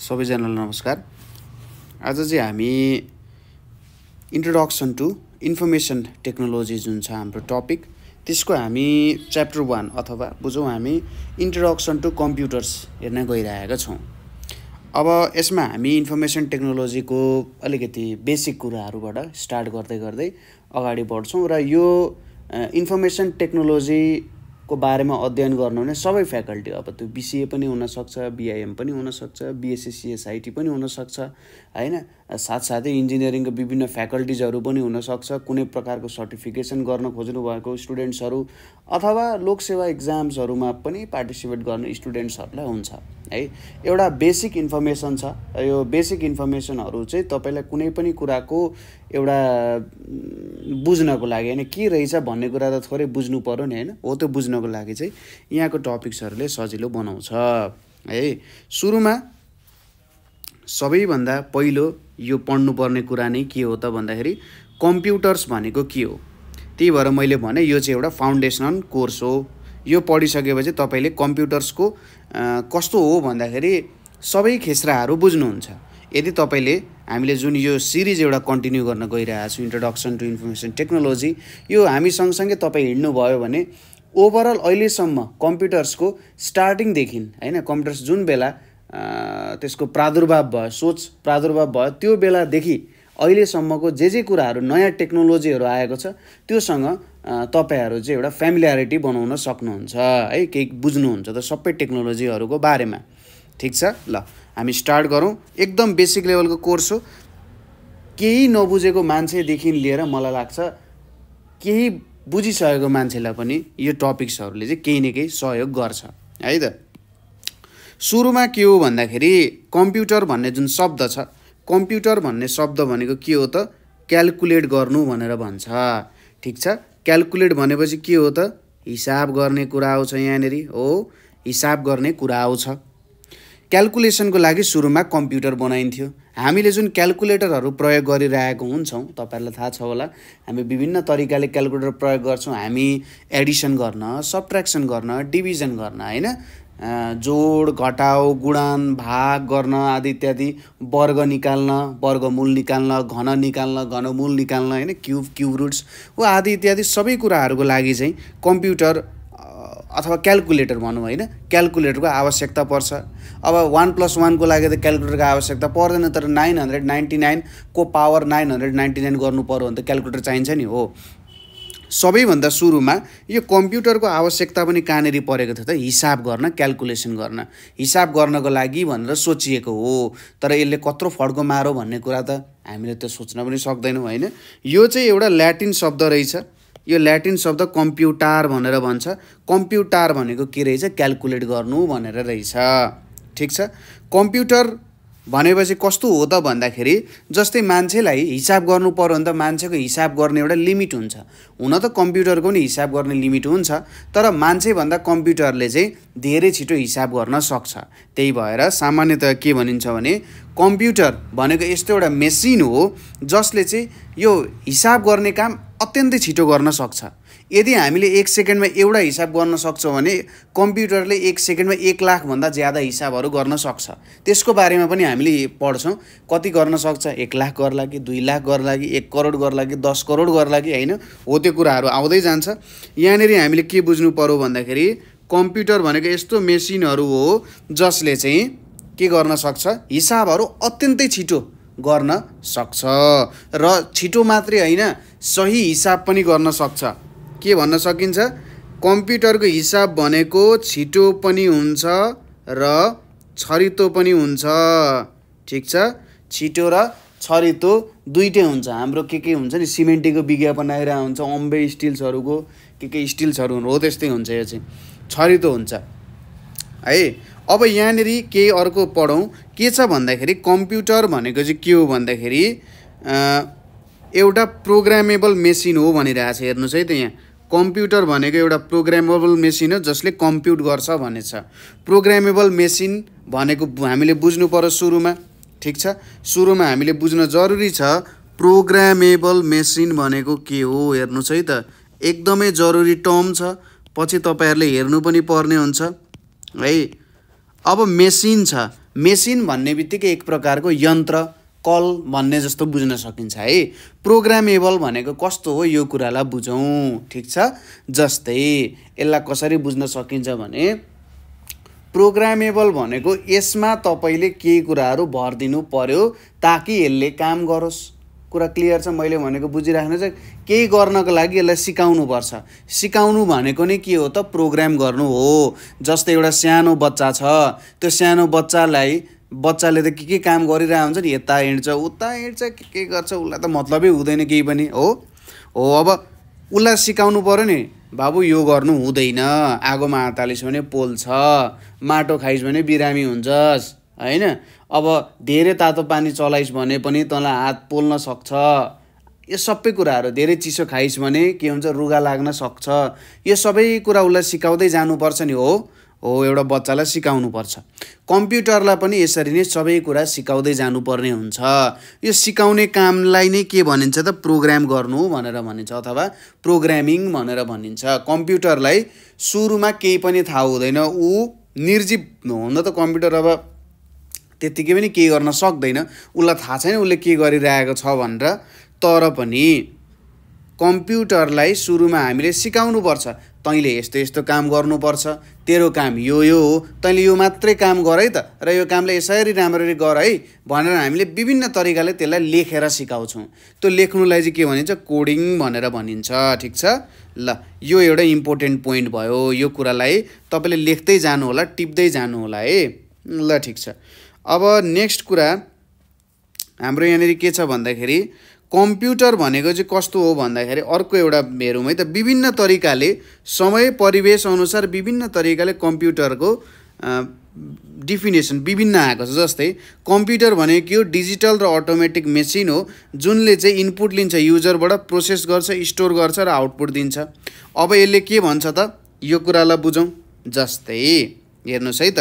सबैजनालाई नमस्कार। आज चाहिँ हामी इन्ट्रोडक्सन टु इन्फर्मेसन टेक्नोलोजी जुन छ हाम्रो टपिक, त्यसको हामी च्याप्टर 1 अथवा बुझौँ हामी इन्ट्रोडक्सन टु कम्प्युटर्स हेर्न गइरहेका छौँ। अब यसमा हामी इन्फर्मेसन टेक्नोलोजीको अलिकति बेसिक कुराहरूबाट स्टार्ट गर्दै गर्दै अगाडि बढ्छौँ र यो इन्फर्मेसन टेक्नोलोजीको बारेमा अध्ययन गर्नुहुने सबै फ्याकल्टी, अब त्यो बिसिए पनि हुनसक्छ, बिआइएम पनि हुनसक्छ, बिएससी सिएसआइटी पनि हुनसक्छ हैन, साथसाथै इन्जिनियरिङको विभिन्न फ्याकल्टिजहरू पनि हुनसक्छ, कुनै प्रकारको सर्टिफिकेसन गर्न खोज्नु भएको स्टुडेन्ट्सहरू अथवा लोकसेवा इक्जाम्सहरूमा पनि पार्टिसिपेट गर्ने स्टुडेन्ट्सहरूलाई हुन्छ है। एउटा बेसिक इन्फर्मेसन छ। यो बेसिक इन्फर्मेसनहरू चाहिँ तपाईँलाई कुनै पनि कुराको एउटा बुझ्नको लागि हैन, के रहेछ भन्ने कुरा त थोरै बुझ्नु पर्यो नि हैन, हो त्यो बुझ्नको लागि चाहिँ यहाँको टपिक्सहरूले सजिलो बनाउँछ है। सुरुमा सबैभन्दा पहिलो यो पढ्नुपर्ने कुरा नै के हो त भन्दाखेरि कम्प्युटर्स भनेको के हो। त्यही भएर मैले भने यो चाहिँ एउटा फाउन्डेसनल कोर्स हो। यो पढिसकेपछि तपाईँले कम्प्युटर्सको कस्तो हो भन्दाखेरि सबै खेस्राहरू बुझ्नुहुन्छ। यदि तपाईँले हामीले जुन यो सिरिज एउटा कन्टिन्यू गर्न गइरहेको छु इन्ट्रोडक्सन टु इन्फर्मेसन टेक्नोलोजी, यो हामी सँगसँगै तपाईँ हिँड्नुभयो भने ओभरअल अहिलेसम्म कम्प्युटर्सको स्टार्टिङदेखि हैन, कम्प्युटर्स जुन बेला त्यसको प्रादुर्भाव भयो, सोच प्रादुर्भाव भयो, त्यो बेलादेखि अहिलेसम्मको जे कुराहरू नयाँ टेक्नोलोजीहरू आएको छ त्योसँग तपाईँहरू चाहिँ एउटा फ्यामिलियरिटी बनाउन सक्नुहुन्छ है, केही बुझ्नुहुन्छ त सबै टेक्नोलोजीहरूको बारेमा। ठिक छ, ल हामी स्टार्ट गरौँ। एकदम बेसिक लेभलको कोर्स हो। केही नबुझेको मान्छेदेखि लिएर मलाई लाग्छ केही बुझिसकेको मान्छेलाई पनि यो टपिक्सहरूले चाहिँ केही न केही सहयोग गर्छ है त। सुरुमा के हो भन्दाखेरि कम्प्युटर भन्ने जुन शब्द छ, कम्प्युटर भन्ने शब्द भनेको के हो त, क्यालकुलेट गर्नु भनेर भन्छ। ठिक छ, क्यालकुलेट भनेपछि के हो त, हिसाब गर्ने कुरा आउँछ यहाँनिर, हो हिसाब गर्ने कुरा आउँछ। क्यालकुलेसनको लागि सुरुमा कम्प्युटर बनाइन्थ्यो। हामीले जुन क्यालकुलेटरहरू प्रयोग गरिरहेको हुन्छौँ तपाईँहरूलाई थाहा छ होला, हामी विभिन्न तरिकाले क्यालकुलेटर प्रयोग गर्छौँ। हामी एडिसन गर्न, सबट्र्याक्सन गर्न, डिभिजन गर्न हैन, जोड घटाउ गुणन भाग गर्न आदि इत्यादि, वर्ग निकाल्न, वर्गमूल निकाल्न, घन निकाल्न, घनमूल निकाल्न हैन, क्युब रुट्स हो आदि इत्यादि सबै कुराहरूको लागि चाहिँ कम्प्युटर अथवा क्यालकुलेटर भनौँ हैन, क्यालकुलेटरको आवश्यकता पर्छ। अब 1+1 को लागि त क्यालकुलेटरको आवश्यकता पर्दैन, तर 999 को पावर 999 गर्नु पर्यो भने त क्यालकुलेटर चाहिन्छ नि हो। सबैभन्दा सुरुमा यो कम्प्युटरको आवश्यकता पनि कहाँनिर परेको थियो त, हिसाब गर्न, क्यालकुलेसन गर्न, हिसाब गर्नको लागि भनेर सोचिएको हो। तर यसले कत्रो फड्को मारो भन्ने कुरा त हामीले त सोच्न पनि सक्दैनौँ हैन। यो चाहिँ एउटा ल्याटिन शब्द रहेछ। यो ल्याटिन शब्द कम्प्युटार भनेर भन्छ। कम्प्युटार भनेको के रहेछ, क्यालकुलेट गर्नु भनेर रहेछ। ठिक छ, कम्प्युटर भनेपछि कस्तो हो त भन्दाखेरि जस्तै मान्छेलाई हिसाब गर्नु पर्यो भने त मान्छेको हिसाब गर्ने एउटा लिमिट हुन्छ। हुन त कम्प्युटरको नि हिसाब गर्ने लिमिट हुन्छ, तर मान्छेभन्दा कम्प्युटरले चाहिँ धेरै छिटो हिसाब गर्न सक्छ। त्यही भएर सामान्यतया के भनिन्छ भने कम्प्युटर भनेको यस्तो एउटा मेसिन हो जसले चाहिँ यो हिसाब गर्ने काम अत्यन्तै छिटो गर्न सक्छ। यदि हामीले 1 सेकेन्डमा एउटा हिसाब गर्न सक्छौँ भने कम्प्युटरले 1 सेकेन्डमा 1 लाखभन्दा ज्यादा हिसाबहरू गर्न सक्छ। त्यसको बारेमा पनि हामीले पढ्छौँ, कति गर्न सक्छ, 1 लाख गर्ला कि 2 लाख गर्ला कि 1 करोड गर्ला कि 10 करोड गर्ला कि हैन, हो त्यो कुराहरू आउँदै जान्छ। यहाँनिर हामीले के बुझ्नु पर्यो भन्दाखेरि कम्प्युटर भनेको यस्तो मेसिनहरू हो जसले चाहिँ के गर्न सक्छ, हिसाबहरू अत्यन्तै छिटो गर्न सक्छ र छिटो मात्रै हैन, सही हिसाब पनि गर्न सक्छ। के भन्न सकिन्छ, कम्प्युटरको हिसाब भनेको छिटो पनि हुन्छ र छरितो पनि हुन्छ। ठिक छ, छिटो र छरितो दुईटै हुन्छ। हाम्रो के हुन्छ नि, सिमेन्टीको विज्ञापन आइरहेको हुन्छ, अम्बे स्टिल्सहरूको के स्टिल्सहरू हो त्यस्तै हुन्छ। यो चाहिँ छरितो हुन्छ है। अब यहाँनिर केही अर्को पढौँ, के छ भन्दाखेरि कम्प्युटर भनेको चाहिँ के हो भन्दाखेरि एउटा प्रोग्रामेबल मेसिन हो भनिरहेछ। हेर्नुहोस् है त, यहाँ कम्प्युटर भनेको एउटा प्रोग्रामेबल मेसिन हो जसले कम्प्युट गर्छ भन्ने छ। प्रोग्रामेबल मेसिन भनेको हामीले बुझ्नु पर्यो सुरुमा। ठिक छ, सुरुमा हामीले बुझ्न जरुरी छ प्रोग्रामेबल मेसिन भनेको के हो। हेर्नुहोस् है त, एकदमै जरुरी टर्म छ, पछि तपाईँहरूले हेर्नु पनि पर्ने हुन्छ है। अब मेसिन छ, मेसिन भन्ने बित्तिकै एक प्रकारको यन्त्र कल भन्ने जस्तो बुझ्न सकिन्छ है। प्रोग्रामेबल भनेको कस्तो हो यो कुरालाई बुझौँ, ठिक छ। जस्तै यसलाई कसरी बुझ्न सकिन्छ भने प्रोग्रामेबल भनेको यसमा तपाईँले केही कुराहरू भरिदिनु पर्यो ताकि यसले काम गरोस्। कुरा क्लियर छ? मैले भनेको बुझिराख्नु चाहिँ केही गर्नको लागि यसलाई सिकाउनुपर्छ। सिकाउनु भनेको नै के हो त? प्रोग्राम गर्नु हो। जस्तै एउटा सानो बच्चा छ, त्यो सानो बच्चाले त के काम गरिरहेको हुन्छ नि, यता हिँड्छ उता हिँड्छ के गर्छ, उसलाई त मतलबै हुँदैन केही पनि हो। अब उसलाई सिकाउनु पर्यो नि, बाबु यो गर्नु हुँदैन, आगोमा हात हालिस् भने पोल्छ, माटो खाइस् भने बिरामी हुन्छस् हैन। अब धेरै तातो पानी चलाइस् भने पनि तँलाई हात पोल्न सक्छ। यो सबै कुराहरू, धेरै चिसो खाइस् भने के हुन्छ, रुगा लाग्न सक्छ। यो सबै कुरा उसलाई सिकाउँदै जानुपर्छ नि हो। एउटा बच्चालाई सिकाउनुपर्छ। कम्प्युटरलाई पनि यसरी नै सबै कुरा सिकाउँदै जानुपर्ने हुन्छ। यो सिकाउने कामलाई नै के भनिन्छ त? प्रोग्राम गर्नु भनेर भनिन्छ अथवा प्रोग्रामिङ भनेर भनिन्छ। कम्प्युटरलाई सुरुमा केही पनि थाहा हुँदैन, ऊ निर्जीव हुन त कम्प्युटर अब त्यत्तिकै पनि केही गर्न सक्दैन, उसलाई थाहा छैन उसले के गरिरहेको छ भनेर। तर पनि कम्प्युटरलाई सुरुमा हामीले सिकाउनुपर्छ, तैँले यस्तो यस्तो काम गर्नुपर्छ, तेरो काम यो हो, तैँले यो मात्रै काम गर है त, र यो कामलाई यसरी राम्ररी गर है भनेर हामीले विभिन्न तरिकाले त्यसलाई लेखेर सिकाउँछौँ। त्यो लेख्नुलाई चाहिँ के भनिन्छ? कोडिङ भनेर भनिन्छ, ठिक छ। ल यो एउटा इम्पोर्टेन्ट पोइन्ट भयो। यो कुरालाई तपाईँले लेख्दै जानु होला, टिप्दै जानु होला है। ल ठिक छ। अब नेक्स्ट कुरा हाम्रो यहाँनिर के छ भन्दाखेरि कम्प्युटर भनेको चाहिँ कस्तो हो भन्दाखेरि अर्को एउटा हेरौँ है त। विभिन्न तरिकाले समय परिवेश अनुसार विभिन्न तरिकाले कम्प्युटरको डिफिनेसन विभिन्न आएको छ। जस्तै कम्प्युटर भनेको के हो? डिजिटल र अटोमेटिक मेसिन हो जुनले चाहिँ इनपुट लिन्छ युजरबाट, प्रोसेस गर्छ, स्टोर गर्छ र आउटपुट दिन्छ। अब यसले के भन्छ त? यो कुरालाई बुझौँ। जस्तै हेर्नुहोस् है त,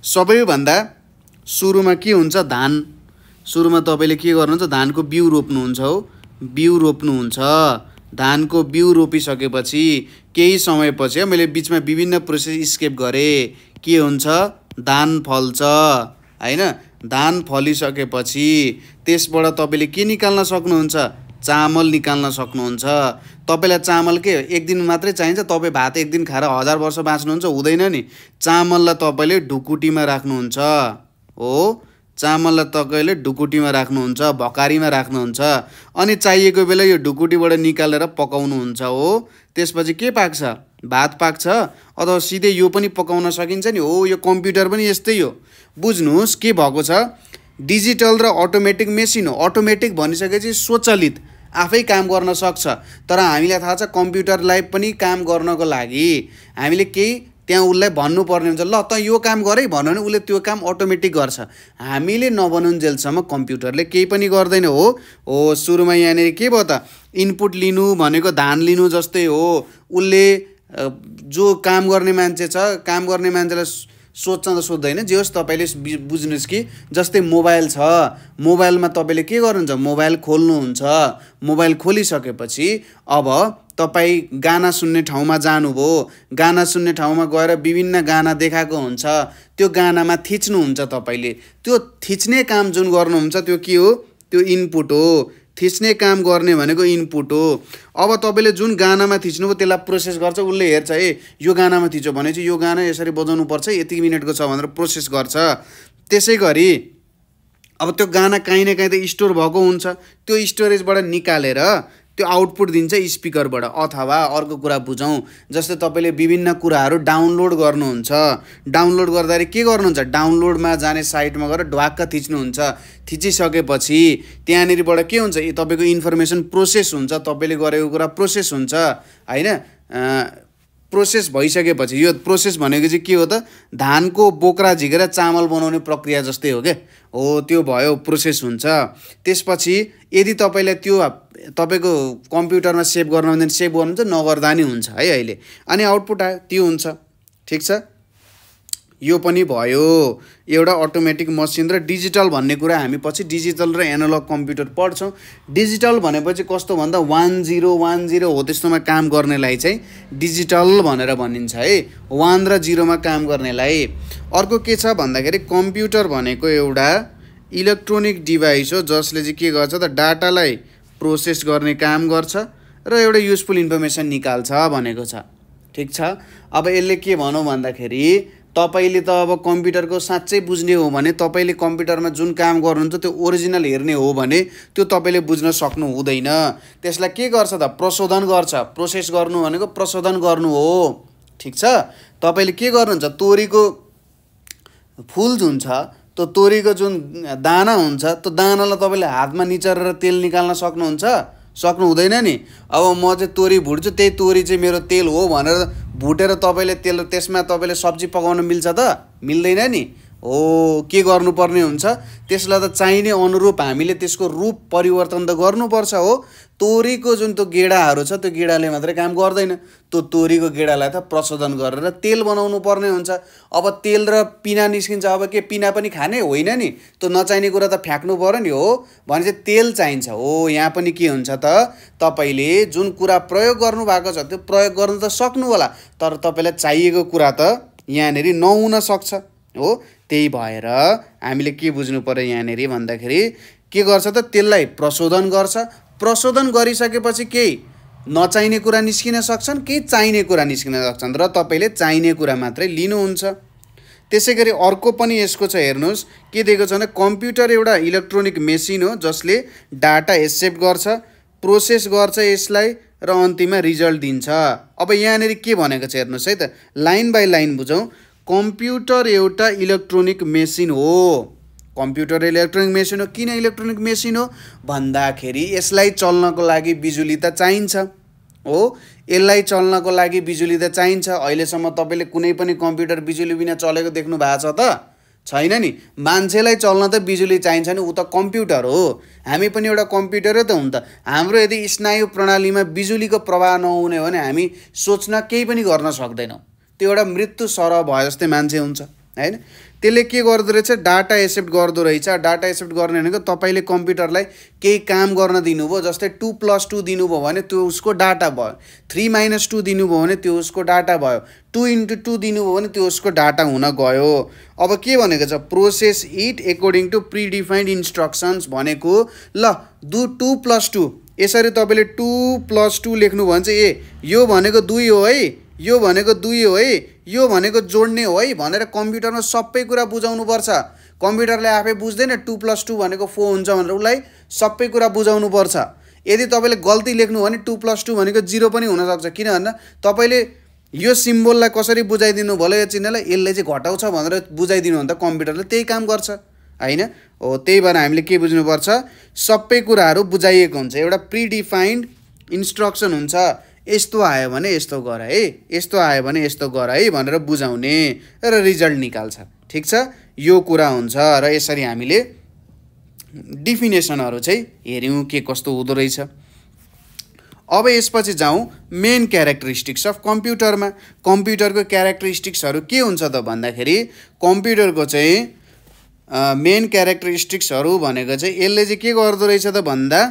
सबैभन्दा सुरुमा के हुन्छ? धान। सुरुमा तपाईँले के गर्नुहुन्छ? धानको बिउ रोप्नुहुन्छ हो। बिउ रोप्नुहुन्छ, धानको बिउ रोपिसकेपछि केही समयपछि, मैले बिचमा विभिन्न प्रोसेस स्किप गरेँ, के हुन्छ? धान फल्छ हैन। धान फलिसकेपछि त्यसबाट तपाईँले के निकाल्न सक्नुहुन्छ? चामल निकाल्न सक्नुहुन्छ। तपाईँलाई चामल के एक दिन मात्रै चाहिन्छ? तपाईँ भात एक दिन खाएर 1000 वर्ष बाँच्नुहुन्छ? हुँदैन नि। चामललाई तपाईँले ढुकुटीमा राख्नुहुन्छ हो। चामललाई तपाईँले ढुकुटीमा राख्नुहुन्छ, भकारीमा राख्नुहुन्छ, अनि चाहिएको बेला यो ढुकुटीबाट निकालेर पकाउनुहुन्छ हो। त्यसपछि के पाक्छ? भात पाक्छ। अथवा सिधै यो पनि पकाउन सकिन्छ नि हो। यो कम्प्युटर पनि यस्तै हो। बुझ्नुहोस् के भएको छ? डिजिटल र अटोमेटिक मेसिन हो। अटोमेटिक भनिसकेपछि स्वचालित आफै काम गर्न सक्छ। तर हामीलाई थाहा छ कम्प्युटरलाई पनि काम गर्नको लागि हामीले केही त्यहाँ उसलाई भन्नुपर्ने हुन्छ। ल त यो काम गर है भन्यो भने उसले त्यो काम अटोमेटिक गर्छ। हामीले नबनाउन्जेलसम्म कम्प्युटरले केही पनि गर्दैन हो। सुरुमा यहाँनिर के भयो त? इनपुट लिनु भनेको धान लिनु जस्तै हो। उसले जो काम गर्ने मान्छे छ, काम गर्ने मान्छेलाई सोध्छ त सोध्दैन, जे होस् तपाईँले बुझ्नुहोस् कि जस्तै मोबाइल छ, मोबाइलमा तपाईँले के गर्नुहुन्छ? मोबाइल खोल्नुहुन्छ। मोबाइल खोलिसकेपछि अब तपाईँ गाना सुन्ने ठाउँमा जानुभयो। गाना सुन्ने ठाउँमा गएर विभिन्न गाना देखाएको हुन्छ, त्यो गानामा थिच्नुहुन्छ तपाईँले। त्यो थिच्ने काम जुन गर्नुहुन्छ त्यो के हो? त्यो इनपुट हो। थिच्ने काम गर्ने भनेको इनपुट हो। अब तपाईँले जुन गानामा थिच्नुभयो त्यसलाई प्रोसेस गर्छ, उसले हेर्छ ए यो गानामा थिच्यो भने चाहिँ यो गाना यसरी बजाउनु पर्छ, यति मिनटको छ भनेर प्रोसेस गर्छ। त्यसै गरी अब त्यो गाना काहीँ न काहीँ त स्टोर भएको हुन्छ, त्यो स्टोरेजबाट निकालेर त्यो आउटपुट दिन्छ स्पिकरबाट। अथवा अर्को कुरा बुझौँ, जस्तै तपाईँले विभिन्न कुराहरू डाउनलोड गर्नुहुन्छ। डाउनलोड गर्दाखेरि के गर्नुहुन्छ? डाउनलोडमा जाने साइटमा गएर ढ्वाक्क थिच्नुहुन्छ। थिचिसकेपछि त्यहाँनिरबाट के हुन्छ? तपाईँको इन्फर्मेसन प्रोसेस हुन्छ, तपाईँले गरेको कुरा प्रोसेस हुन्छ हैन। प्रोसेस भइसकेपछि यो प्रोसेस भनेको चाहिँ के हो त? धानको बोक्रा झिकेर चामल बनाउने प्रक्रिया जस्तै हो क्या हो। त्यो भयो, प्रोसेस हुन्छ। त्यसपछि यदि तपाईँलाई त्यो तपाईँको कम्प्युटरमा सेभ गर्न हुँदैन, सेभ गर्नुहुन्छ, नगर्दा नि हुन्छ है अहिले। अनि आउटपुट आयो, त्यो हुन्छ। ठिक छ। यो पनि भयो एउटा अटोमेटिक मसिन र डिजिटल भन्ने कुरा हामी पछि डिजिटल र एनालग कम्प्युटर पढ्छौँ। डिजिटल भनेपछि कस्तो भन्दा 1010 हो त्यस्तोमा काम गर्नेलाई चाहिँ डिजिटल भनेर भनिन्छ है, 1 र 0 मा काम गर्नेलाई। अर्को के छ भन्दाखेरि कम्प्युटर भनेको एउटा इलेक्ट्रोनिक डिभाइस हो जसले चाहिँ के गर्छ त डाटालाई प्रोसेस गर्ने काम गर्छ र एउटा युजफुल इन्फर्मेसन निकाल्छ भनेको छ। ठीक छ। अब यसले के भनौँ भन्दाखेरि तपाईले त अब कम्प्युटरको साँच्चै बुझ्ने हो भने तपाईले कम्प्युटरमा जुन काम गर्नुहुन्छ त्यो ओरिजिनल हेर्ने हो भने त्यो तपाईले बुझ्न सक्नु हुँदैन। त्यसलाई के गर्छ त प्रशोधन गर्छ। प्रोसेस गर्नु भनेको प्रशोधन गर्नु हो। ठीक छ। तपाईले के गर्नुहुन्छ तोरीको फुल जुन छ त्यो तोरीको जुन दाना हुन्छ त्यो दानालाई तपाईले हातमा निचरेर तेल निकाल्न सक्नुहुन्छ? सक्नु हुँदैन नि। अब म चाहिँ तोरी भुट्छु त्यही तोरी चाहिँ मेरो तेल हो भनेर भुटेर तपाईले तेल त्यसमा तपाईले सब्जी पकाउन मिल्छ त? मिल्दैन नि। हो के गर्नुपर्ने हुन्छ त्यसलाई त चाहिने अनुरूप हामीले त्यसको रूप परिवर्तन त गर्नुपर्छ हो। तोरीको जुन त्यो गेडाहरू छ त्यो गेडाले मात्रै काम गर्दैन। त्यो तोरीको गेडालाई त प्रशोधन गरेर तेल बनाउनु पर्ने हुन्छ। अब तेल र पिना निस्किन्छ। अब के पिना पनि खाने होइन नि। त्यो नचाहिने कुरा त फ्याँक्नु पर्यो नि हो। भने चाहिँ तेल चाहिन्छ हो। यहाँ पनि के हुन्छ त तपाईले जुन कुरा प्रयोग गर्नु भएको छ त्यो प्रयोग गर्न त सक्नु होला तर तपाईलाई चाहिएको कुरा त यहाँनेरि नहुन सक्छ हो। त्यही भएर हामीले के बुझ्नु पर्यो यहाँनेरि भन्दाखेरि के गर्छ त त्यसलाई प्रशोधन गर्छ। प्रशोधन गरिसकेपछि केही नचाहिने कुरा निस्किन सक्छन् केही चाहिने कुरा निस्किन सक्छन् र तपाईले चाहिने कुरा मात्रै लिनुहुन्छ। त्यसैगरी अर्को पनि यसको छ हेर्नुस् के दिएको छ भने कम्प्युटर एउटा इलेक्ट्रोनिक मेसिन हो जसले डाटा एक्सेप्ट गर्छ प्रोसेस गर्छ यसलाई र अन्तिममा रिजल्ट दिन्छ। अब यहाँनेरि के भनेको छ हेर्नुस् है त लाइन बाइ लाइन बुझौँ। कम्प्युटर एउटा इलेक्ट्रोनिक मेसिन हो। कम्प्युटर इलेक्ट्रोनिक मेसिन हो। किन इलेक्ट्रोनिक मेसिन हो भन्दाखेरि यसलाई चल्नको लागि बिजुली त चाहिन्छ हो। यसलाई चल्नको लागि बिजुली त चाहिन्छ। अहिलेसम्म तपाईले कुनै पनि कम्प्युटर बिजुली बिना चलेको देख्नु भएको छ त? छैन नि। मान्छेलाई चल्न त बिजुली चाहिन्छ नि उ त कम्प्युटर हो। हामी पनि एउटा कम्प्युटरै त हुन् त। हाम्रो यदि स्नायु प्रणालीमा बिजुलीको प्रवाह नहुने हो भने हामी सोच्न केही पनि गर्न सक्दैनौँ। त्यो एउटा मृत्यु सरह भए जस्तै मान्छे हुन्छ हैन। त्यसले के गर्दो रहेछ डाटा एक्सेप्ट गर्दो रहेछ। डाटा एक्सेप्ट गर्ने भनेको तपाईले कम्प्युटरलाई केही काम गर्न दिनुभयो जस्तै 2+2 दिनुभयो भने त्यो उसको डाटा भयो। 3-2 दिनुभयो भने त्यो उसको डाटा भयो। 2x2 दिनुभयो भने त्यो उसको डाटा हुन गयो। अब के भनेको छ process it according to predefined instructions भनेको ल 2+2 यसरी तपाईले 2+2 लेख्नु भने चाहिँ ए यो भनेको 2 हो है यो भनेको 2 हो है यो भनेको जोड्ने हो है भनेर कम्प्युटरमा सबै कुरा बुझाउनु पर्छ। कम्प्युटरले आफै बुझ्दैन 2+2 भनेको 4 हुन्छ भनेर उसलाई सबै कुरा बुझाउनु पर्छ। यदि तपाईले गल्ती लेख्नु भने 2+2 भनेको 0 पनि हुन सक्छ। किन भन्दा तपाईले यो सिम्बललाई कसरी बुझाइदिनु भयो यो चिन्हलाई यसले चाहिँ घटाउँछ भनेर बुझाइदिनु भने त कम्प्युटरले त्यही काम गर्छ हैन हो। त्यही भएर हामीले के बुझ्नुपर्छ सबै कुराहरू बुझाइएको हुन्छ। एउटा प्रिडिफाइन्ड इन्स्ट्रक्सन हुन्छ। यस्तो आयो भने यस्तो गर है यस्तो आयो भने यस्तो गर है भनेर बुझाउने र रिजल्ट निकाल्छ। ठीक छ। यो कुरा हुन्छ र यसरी हामीले डिफिनेसनहरू चाहिँ हेर्यौँ के कस्तो हुँदो रहेछ। अब यसपछि जाउँ मेन क्यारेक्टरिस्टिक्स अफ कम्प्युटरमा। कम्प्युटरको क्यारेक्टरिस्टिक्सहरू के हुन्छ त भन्दाखेरि कम्प्युटरको चाहिँ मेन क्यारेक्टरिस्टिक्सहरू भनेको चाहिँ यसले चाहिँ के गर्दो रहेछ त भन्दा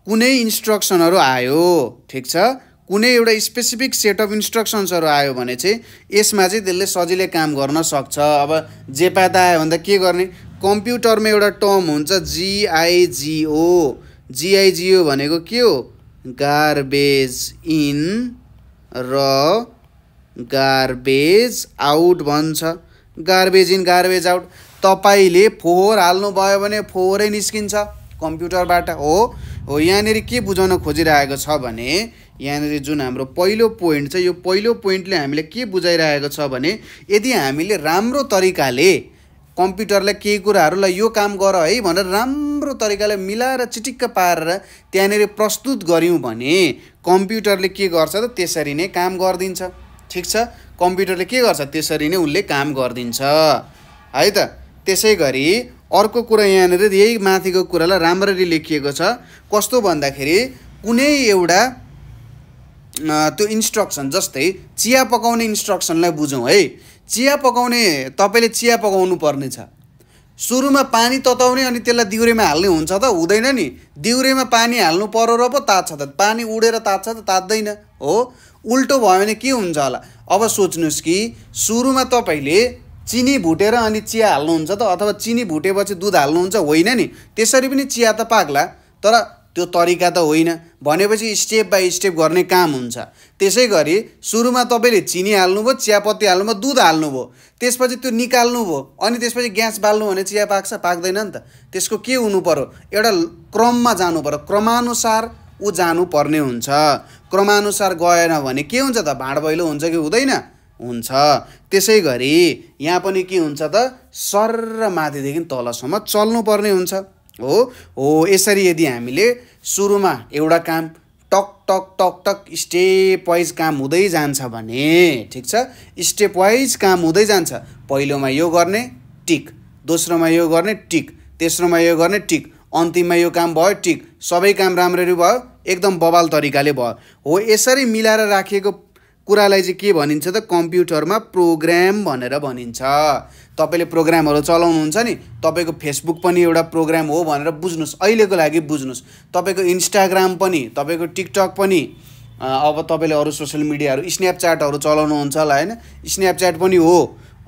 कुनै इन्स्ट्रक्सनहरू आयो ठीक छ कुनै एउटा स्पेसिफिक सेट अफ इन्स्ट्रक्सन्सहरू आयो भने चाहिँ यसमा चाहिँ त्यसले सजिलै काम गर्न सक्छ। अब जे पाता आयो भन्दा के गर्ने कम्प्युटरमा एउटा टर्म हुन्छ GIGO। GIGO भनेको के हो गार्बेज इन र गार्बेज आउट भन्छ। Garbage in garbage out. तपाईले फोहोर हाल्नु भयो भने फोहोरै निस्किन्छ कम्प्युटरबाट हो। यहाँनेरि के बुझाउन खोजिरहेको छ भने यहाँनेरि जुन हाम्रो पहिलो पोइन्ट छ यो पहिलो पोइन्टले हामीले के बुझाइरहेको छ भने यदि हामीले राम्रो तरिकाले कम्प्युटरलाई केही कुराहरूलाई यो काम गर है भनेर राम्रो तरिकाले मिलाएर चिटिक्क पारेर त्यहाँनेरि प्रस्तुत गर्यौं भने कम्प्युटरले के गर्छ त त्यसरी नै काम गर्दिन्छ। ठीक छ। कम्प्युटरले के गर्छ त्यसरी नै उले काम गर्दिन्छ है त। त्यसैगरी अर्को कुरा यहाँनेरि यही माथिको कुरालाई राम्ररी लेखिएको छ कस्तो भन्दाखेरि कुनै एउटा त्यो इन्स्ट्रक्सन जस्तै चिया पकाउने इन्स्ट्रक्सनलाई बुझौँ है। चिया पकाउने तपाईँले चिया पकाउनु पर्ने छ। सुरुमा पानी तताउने अनि त्यसलाई दिउरेमा हाल्ने हुन्छ त? हुँदैन नि। दिउरेमा पानी हाल्नु पर्यो र पो तात्छ त? पानी उडेर तात्छ त? तात्दैन हो। उल्टो भयो भने के हुन्छ होला? अब सोच्नुहोस् कि सुरुमा तपाईँले चिनी भुटेर अनि चिया हाल्नुहुन्छ त, अथवा चिनी भुटेपछि दुध हाल्नुहुन्छ? होइन नि। त्यसरी पनि चिया त पाक्ला, तर त्यो तरिका त होइन। भनेपछि स्टेप बाई स्टेप गर्ने काम हुन्छ। त्यसै गरी सुरुमा तपाईँले चिनी हाल्नुभयो, चियापत्ती हाल्नुभयो, दुध हाल्नुभयो, त्यसपछि त्यो निकाल्नुभयो, अनि त्यसपछि ग्यास बाल्नु भने चिया पाक्छ? पाक्दैन नि त। त्यसको के हुनु पर्यो? एउटा क्रममा जानु पर्यो, क्रमानुसार ऊ जानुपर्ने हुन्छ। क्रमानुसार गएन भने के हुन्छ त? भाँड भैलो हुन्छ कि हुँदैन? हुन्छ। त्यसै गरी यहाँ पनि के हुन्छ त? सर्र माथिदेखि तलसम्म चल्नुपर्ने हुन्छ हो। यसरी यदि हामीले सुरुमा एउटा काम टक टक टक टक स्टेप वाइज काम हुँदै जान्छ भने, ठिक छ, स्टेप वाइज काम हुँदै जान्छ। पहिलोमा यो गर्ने टिक, दोस्रोमा यो गर्ने टिक, तेस्रोमा यो गर्ने टिक, अन्तिममा यो काम भयो टिक, सबै काम राम्ररी भयो, एकदम बवाल तरिकाले भयो हो। यसरी मिलाएर राखिएको कुरालाई चाहिँ के भनिन्छ त? कम्प्युटरमा प्रोग्राम भनेर भनिन्छ। तपाईँले प्रोग्रामहरू चलाउनुहुन्छ नि, तपाईँको फेसबुक पनि एउटा प्रोग्राम हो भनेर बुझ्नुहोस्, अहिलेको लागि बुझ्नुहोस्। तपाईँको इन्स्टाग्राम पनि, तपाईँको टिकटक पनि, अब तपाईँले अरू सोसियल मिडियाहरू स्न्यापच्याटहरू चलाउनुहुन्छ होला होइन? स्न्यापच्याट पनि हो।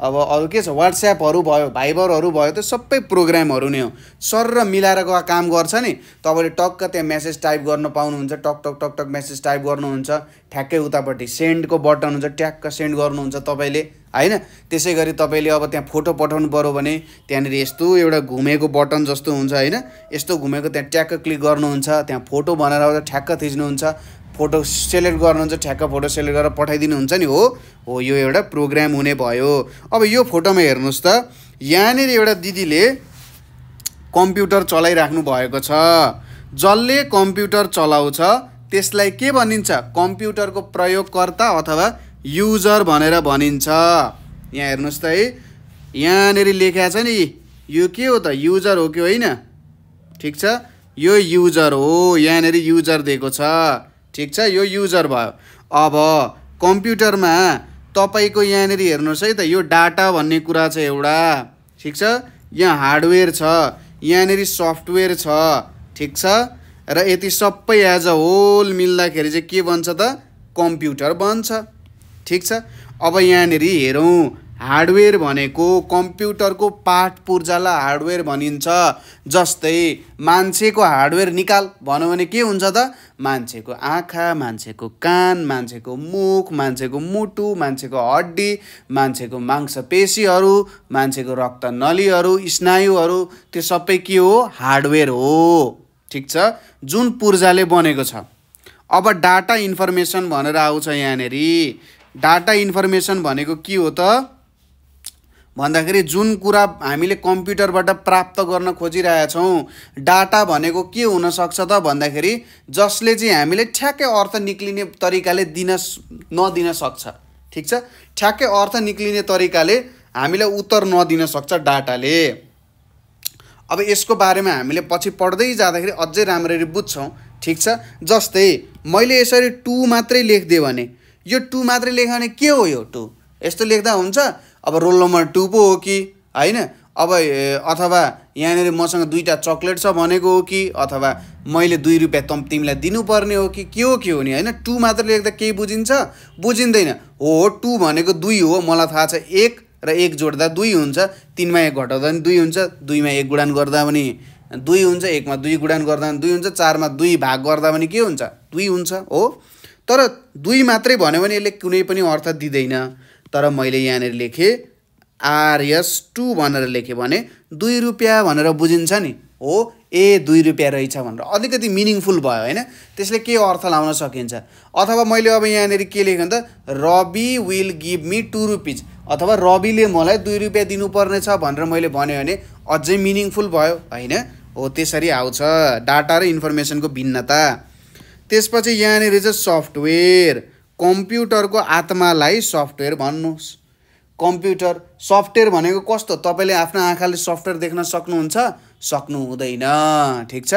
अब अरू के छ? वाट्सएपहरू भयो, भाइबरहरू भयो, त्यो सबै प्रोग्रामहरू नै हो। सर्र मिलाएर काम गर्छ नि। तपाईँले टक्क त्यहाँ मेसेज टाइप गर्न पाउनुहुन्छ, टक टक टक टक मेसेज टाइप गर्नुहुन्छ, ठ्याक्कै उतापट्टि सेन्डको बटन हुन्छ, ट्याक्क सेन्ड गर्नुहुन्छ तपाईँले होइन? त्यसै गरी तपाईँले अब त्यहाँ फोटो पठाउनु पऱ्यो भने त्यहाँनिर यस्तो एउटा घुमेको बटन जस्तो हुन्छ होइन? यस्तो घुमेको त्यहाँ ट्याक्क क्लिक गर्नुहुन्छ, त्यहाँ फोटो भनेर आउँदा ठ्याक्क थिच्नुहुन्छ, फोटो सेलेक्ट गर्नुहुन्छ, ठ्याक्क फोटो सेलेक्ट गरेर पठाइदिनुहुन्छ नि हो। यो एउटा प्रोग्राम हुने भयो। अब यो फोटोमा हेर्नुहोस् त, यहाँनिर एउटा दिदीले कम्प्युटर चलाइराख्नु भएको छ। जसले कम्प्युटर चलाउँछ त्यसलाई के भनिन्छ? कम्प्युटरको प्रयोगकर्ता अथवा युजर भनेर भनिन्छ। यहाँ हेर्नुहोस् त है, यहाँनिर लेखेको छ नि, यो के हो त? युजर हो कि होइन? ठिक छ, यो युजर हो। यहाँनिर युजर दिएको छ, ठिक छ, यो युजर भयो। अब कम्प्युटरमा तपाईँको यहाँनिर हेर्नुहोस् है त, यो डाटा भन्ने कुरा छ एउटा, ठिक छ, यहाँ हार्डवेयर छ, यहाँनिर सफ्टवेयर छ, ठिक छ, र यति सबै एज अ होल मिल्दाखेरि चाहिँ के बन्छ त? कम्प्युटर बन्छ, ठिक छ। अब यहाँनिर हेरौँ, हार्डवेयर भनेको कम्प्युटरको पार्ट पुर्जालाई हार्डवेयर भनिन्छ। जस्तै मान्छेको हार्डवेयर निकाल भन्यो भने के हुन्छ त? मान्छेको आँखा, मान्छेको कान, मान्छेको मुख, मान्छेको मुटु, मान्छेको हड्डी, मान्छेको मांसपेशीहरू, मान्छेको रक्तनलीहरू, स्नायुहरू, त्यो सबै के हो? हार्डवेयर हो, ठिक छ, जुन पुर्जाले बनेको छ। अब डाटा इन्फर्मेसन भनेर आउँछ यहाँनिर। डाटा इन्फर्मेसन भनेको के हो त भन्दाखेरि जुन कुरा हामीले कम्प्युटरबाट प्राप्त गर्न खोजिरहेछौँ, डाटा भनेको के हुनसक्छ त भन्दाखेरि जसले चाहिँ हामीले ठ्याक्कै अर्थ निक्लिने तरिकाले नदिन सक्छ, ठिक छ, ठ्याक्कै अर्थ निक्लिने तरिकाले हामीलाई उत्तर नदिन सक्छ डाटाले। अब यसको बारेमा हामीले पछि पढ्दै जाँदाखेरि अझै राम्ररी बुझ्छौँ, ठिक छ। जस्तै मैले यसरी 2 मात्रै लेखिदिएँ भने, यो 2 मात्रै लेख्यो भने के हो? यो 2 यस्तो लेख्दा हुन्छ? अब रोल नम्बर 2 पो हो कि होइन? अब अथवा यहाँनिर मसँग 2टा चक्लेट छ भनेको हो कि, अथवा मैले 2 रुपियाँ तिमीलाई दिनुपर्ने हो कि, के हो नि होइन? 2 मात्र लेख्दा केही बुझिन्छ? बुझिँदैन हो। 2 भनेको 2 हो, मलाई थाहा छ। 1 र 1 जोड्दा 2 हुन्छ, 3मा 1 घटाउँदा पनि 2 हुन्छ, 2मा 1 गुणान गर्दा पनि 2 हुन्छ, 1मा 2 गुणान गर्दा पनि 2 हुन्छ, 4मा 2 भाग गर्दा पनि के हुन्छ? 2 हुन्छ हो। तर 2 मात्रै भन्यो भने यसले कुनै पनि अर्थ दिँदैन। तर मैले यहाँनिर लेखेँ RS2 भनेर लेखेँ भने 2 रुपियाँ भनेर बुझिन्छ नि हो। 2 रुपियाँ रहेछ भनेर अलिकति मिनिङफुल भयो होइन? त्यसले के अर्थ लाउन सकिन्छ। अथवा मैले अब यहाँनिर के लेखेँ त? Ravi will give me 2 rupees, अथवा रविले मलाई 2 रुपियाँ दिनुपर्ने छ भनेर मैले भने अझै मिनिङफुल भयो होइन? हो, त्यसरी आउँछ डाटा र इन्फर्मेसनको भिन्नता। त्यसपछि यहाँनिर चाहिँ सफ्टवेयर, कम्प्युटरको आत्मालाई सफ्टवेयर भन्नुहोस्। कम्प्युटर सफ्टवेयर भनेको कस्तो? तपाईँले आफ्नो आँखाले सफ्टवेयर देख्न सक्नुहुन्छ? सक्नु हुँदैन, ठिक छ।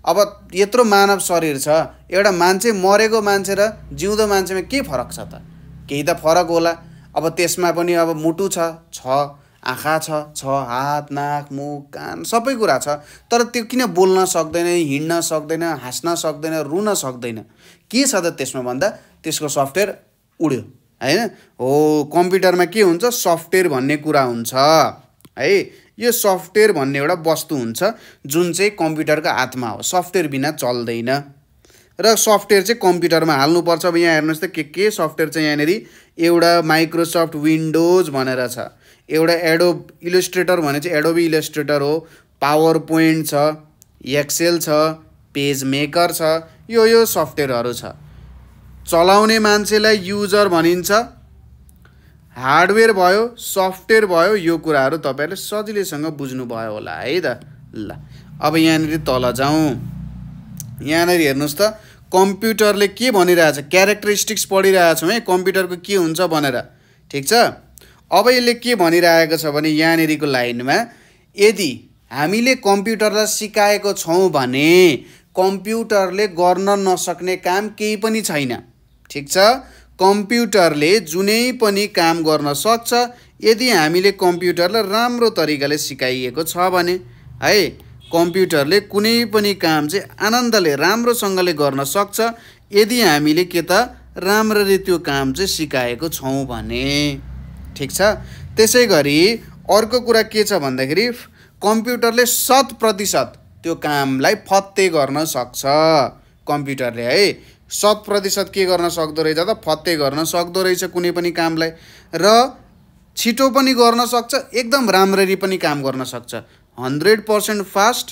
अब यत्रो मानव शरीर छ, एउटा मान्छे, मरेको मान्छे र जिउँदो मान्छेमा के फरक छ त? केही त फरक होला। अब त्यसमा पनि अब मुटु छ आँखा छ हात नाक मुख कान सबै कुरा छ, तर त्यो किन बोल्न सक्दैन, हिँड्न सक्दैन, हाँस्न सक्दैन, रुन सक्दैन? के छ त त्यसमा भन्दा त्यसको सफ्टवेयर उड्यो हैन। हो कम्प्युटरमा के हुन्छ, सफ्टवेयर भन्ने कुरा हुन्छ है। यो सफ्टवेयर भन्ने एउटा वस्तु हुन्छ जुन चाहिँ कम्प्युटरको आत्मा हो, सफ्टवेयर बिना चल्दैन। र सफ्टवेयर चाहिँ कम्प्युटरमा हाल्नुपर्छ। अब यहाँ हेर्नुहोस् त के सफ्टवेयर चाहिँ यहाँनिर एउटा माइक्रोसफ्ट विन्डोज भनेर छ, एउटा एडोब इलस्ट्रेटर भने चाहिँ एडोबी इलस्ट्रेटर हो, पावर पोइन्ट छ, एक्सेल छ, पेज मेकर छ, यो सफ्टवेयरहरू छ। चलाउने मान्छेलाई युजर भनिन्छ। हार्डवेयर भयो, सफ्टवेयर भयो, यो कुराहरू तपाईहरुले सजिलैसँग बुझ्नुभयो होला है त। ल अब यहाँनिर तल जाउँ। यहाँनिर हेर्नुहोस् त कम्प्युटरले के भनिरहेछ, क्यारेक्टरिस्टिक्स पढिरहेछौँ है कम्प्युटरको के हुन्छ भनेर, ठिक छ। अब यसले के भनिरहेको छ भने यहाँनिरको लाइनमा, यदि हामीले कम्प्युटरलाई सिकाएको छौँ भने कम्प्युटरले गर्न नसक्ने काम केही पनि छैन, ठिक छ। कम्प्युटरले जुनै पनि काम गर्न सक्छ यदि हामीले कम्प्युटरलाई राम्रो तरिकाले सिकाइएको छ भने है। कम्प्युटरले कुनै पनि काम चाहिँ आनन्दले राम्रोसँगले गर्न सक्छ यदि हामीले के त राम्ररी त्यो काम चाहिँ सिकाएको छौँ भने, ठिक छ। त्यसै गरी अर्को कुरा के छ भन्दाखेरि कम्प्युटरले 100% त्यो कामलाई फत्ते गर्न सक्छ। कम्प्युटरले है 100% के गर्न सक्दो रहेछ त, फत्ते गर्न सक्दो रहेछ कुनै पनि कामलाई, र छिटो पनि गर्न सक्छ, एकदम राम्ररी पनि काम गर्न सक्छ। 100% फास्ट,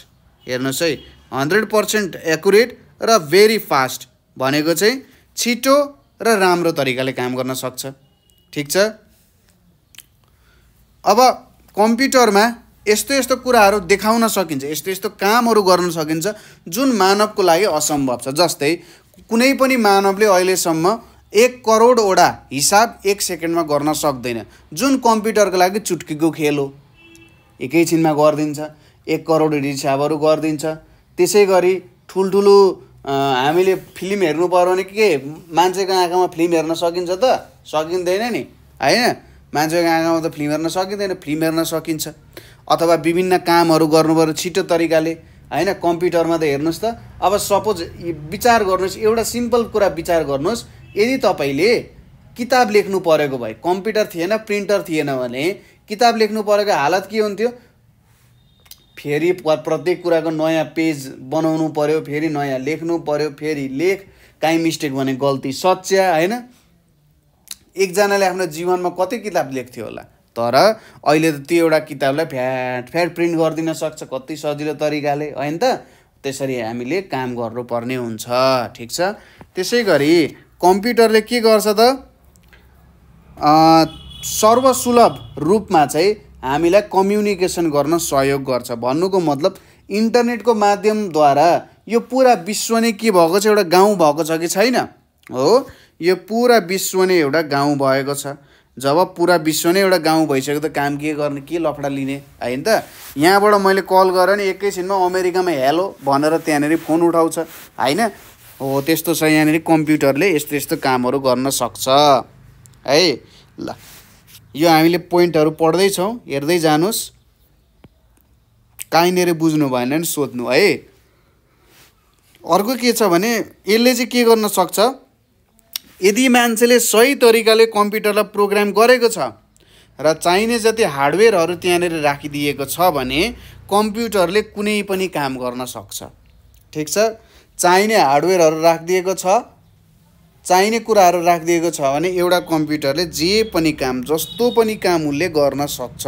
हेर्नुहोस् है 100% एक्युरेट र भेरी फास्ट भनेको चाहिँ छिटो र राम्रो तरिकाले काम गर्न सक्छ, ठिक छ। अब कम्प्युटरमा यस्तो कुराहरू देखाउन सकिन्छ, यस्तो कामहरू गर्न सकिन्छ जुन मानवको लागि असम्भव छ। जस्तै कुनै पनि मानवले अहिलेसम्म 1 करोडवटा हिसाब 1 सेकेन्डमा गर्न सक्दैन, जुन कम्प्युटरको लागि चुट्कीको खेल हो, एकैछिनमा गरिदिन्छ, 1 करोड हिसाबहरू गरिदिन्छ। त्यसै गरी ठुल्ठुलो हामीले फिल्म हेर्नु पर्यो भने के मान्छेको आँखामा फिल्म हेर्न सकिन्छ त? सकिँदैन नि हैन। मान्छेको आँखामा त फिल्म हेर्न सकिँदैन, फिल्म हेर्न सकिन्छ। अथवा विभिन्न कामहरू गर्नुपर्यो छिटो तरिकाले हैन। कम्प्युटरमा त हेर्नुहोस् त, अब सपोज विचार गर्नुहोस्, एउटा सिम्पल कुरा विचार गर्नुहोस्, यदि तपाईले किताब लेख्नु परेको भए, कम्प्युटर थिएन, प्रिन्टर थिएन भने किताब लेख्नु परेको हालत के हुन्थ्यो? फेरि प्रत्येक कुराको नयाँ पेज बनाउनु पर्यो, फेरि नयाँ लेख्नु पर्यो, फेरि लेख, काहीँ मिस्टेक भने गल्ती सच्या हैन। एकजनाले आफ्नो जीवनमा कति किताब लेख्थ्यो होला, तर अहिले त त्यो एउटा किताबलाई फ्याट प्रिन्ट गरिदिन सक्छ कति सजिलो तरिकाले हैन त। त्यसरी हामीले काम गर्नुपर्ने हुन्छ, ठिक छ। त्यसै गरी कम्प्युटरले के गर्छ त, सर्वसुलभ रूपमा चाहिँ हामीलाई कम्युनिकेसन गर्न सहयोग गर्छ। भन्नुको मतलब इन्टरनेटको माध्यमद्वारा यो पुरा विश्व नै के भएको छ, एउटा गाउँ भएको छ कि छैन? हो, यो पुरा विश्व नै एउटा गाउँ भएको छ। जब पुरा विश्व नै एउटा गाउँ भइसक्यो त काम के गर्ने, के लफडा लिने हैन त। यहाँबाट मैले कल गरेँ नि एकैछिनमा अमेरिकामा हेलो भनेर त्यहाँनिर फोन उठाउँछ हैन। हो त्यस्तो छ, यहाँनिर कम्प्युटरले यस्तो कामहरू गर्न सक्छ है। ल यो हामीले पोइन्टहरू पढ्दैछौँ, हेर्दै जानुहोस्, कहीँनिर बुझ्नु भएन भने सोध्नु है। अर्को के छ भने यसले चाहिँ के गर्न सक्छ, यदि मान्छेले सही तरिकाले कम्प्युटरलाई प्रोग्राम गरेको छ र चाहिने जति हार्डवेयरहरू त्यहाँनिर राखिदिएको छ भने कम्प्युटरले कुनै पनि काम गर्न सक्छ, ठिक छ। चाहिने हार्डवेयरहरू राखिदिएको छ, चाहिने कुराहरू राखिदिएको छ भने एउटा कम्प्युटरले जे पनि काम, जस्तो पनि काम उसले गर्न सक्छ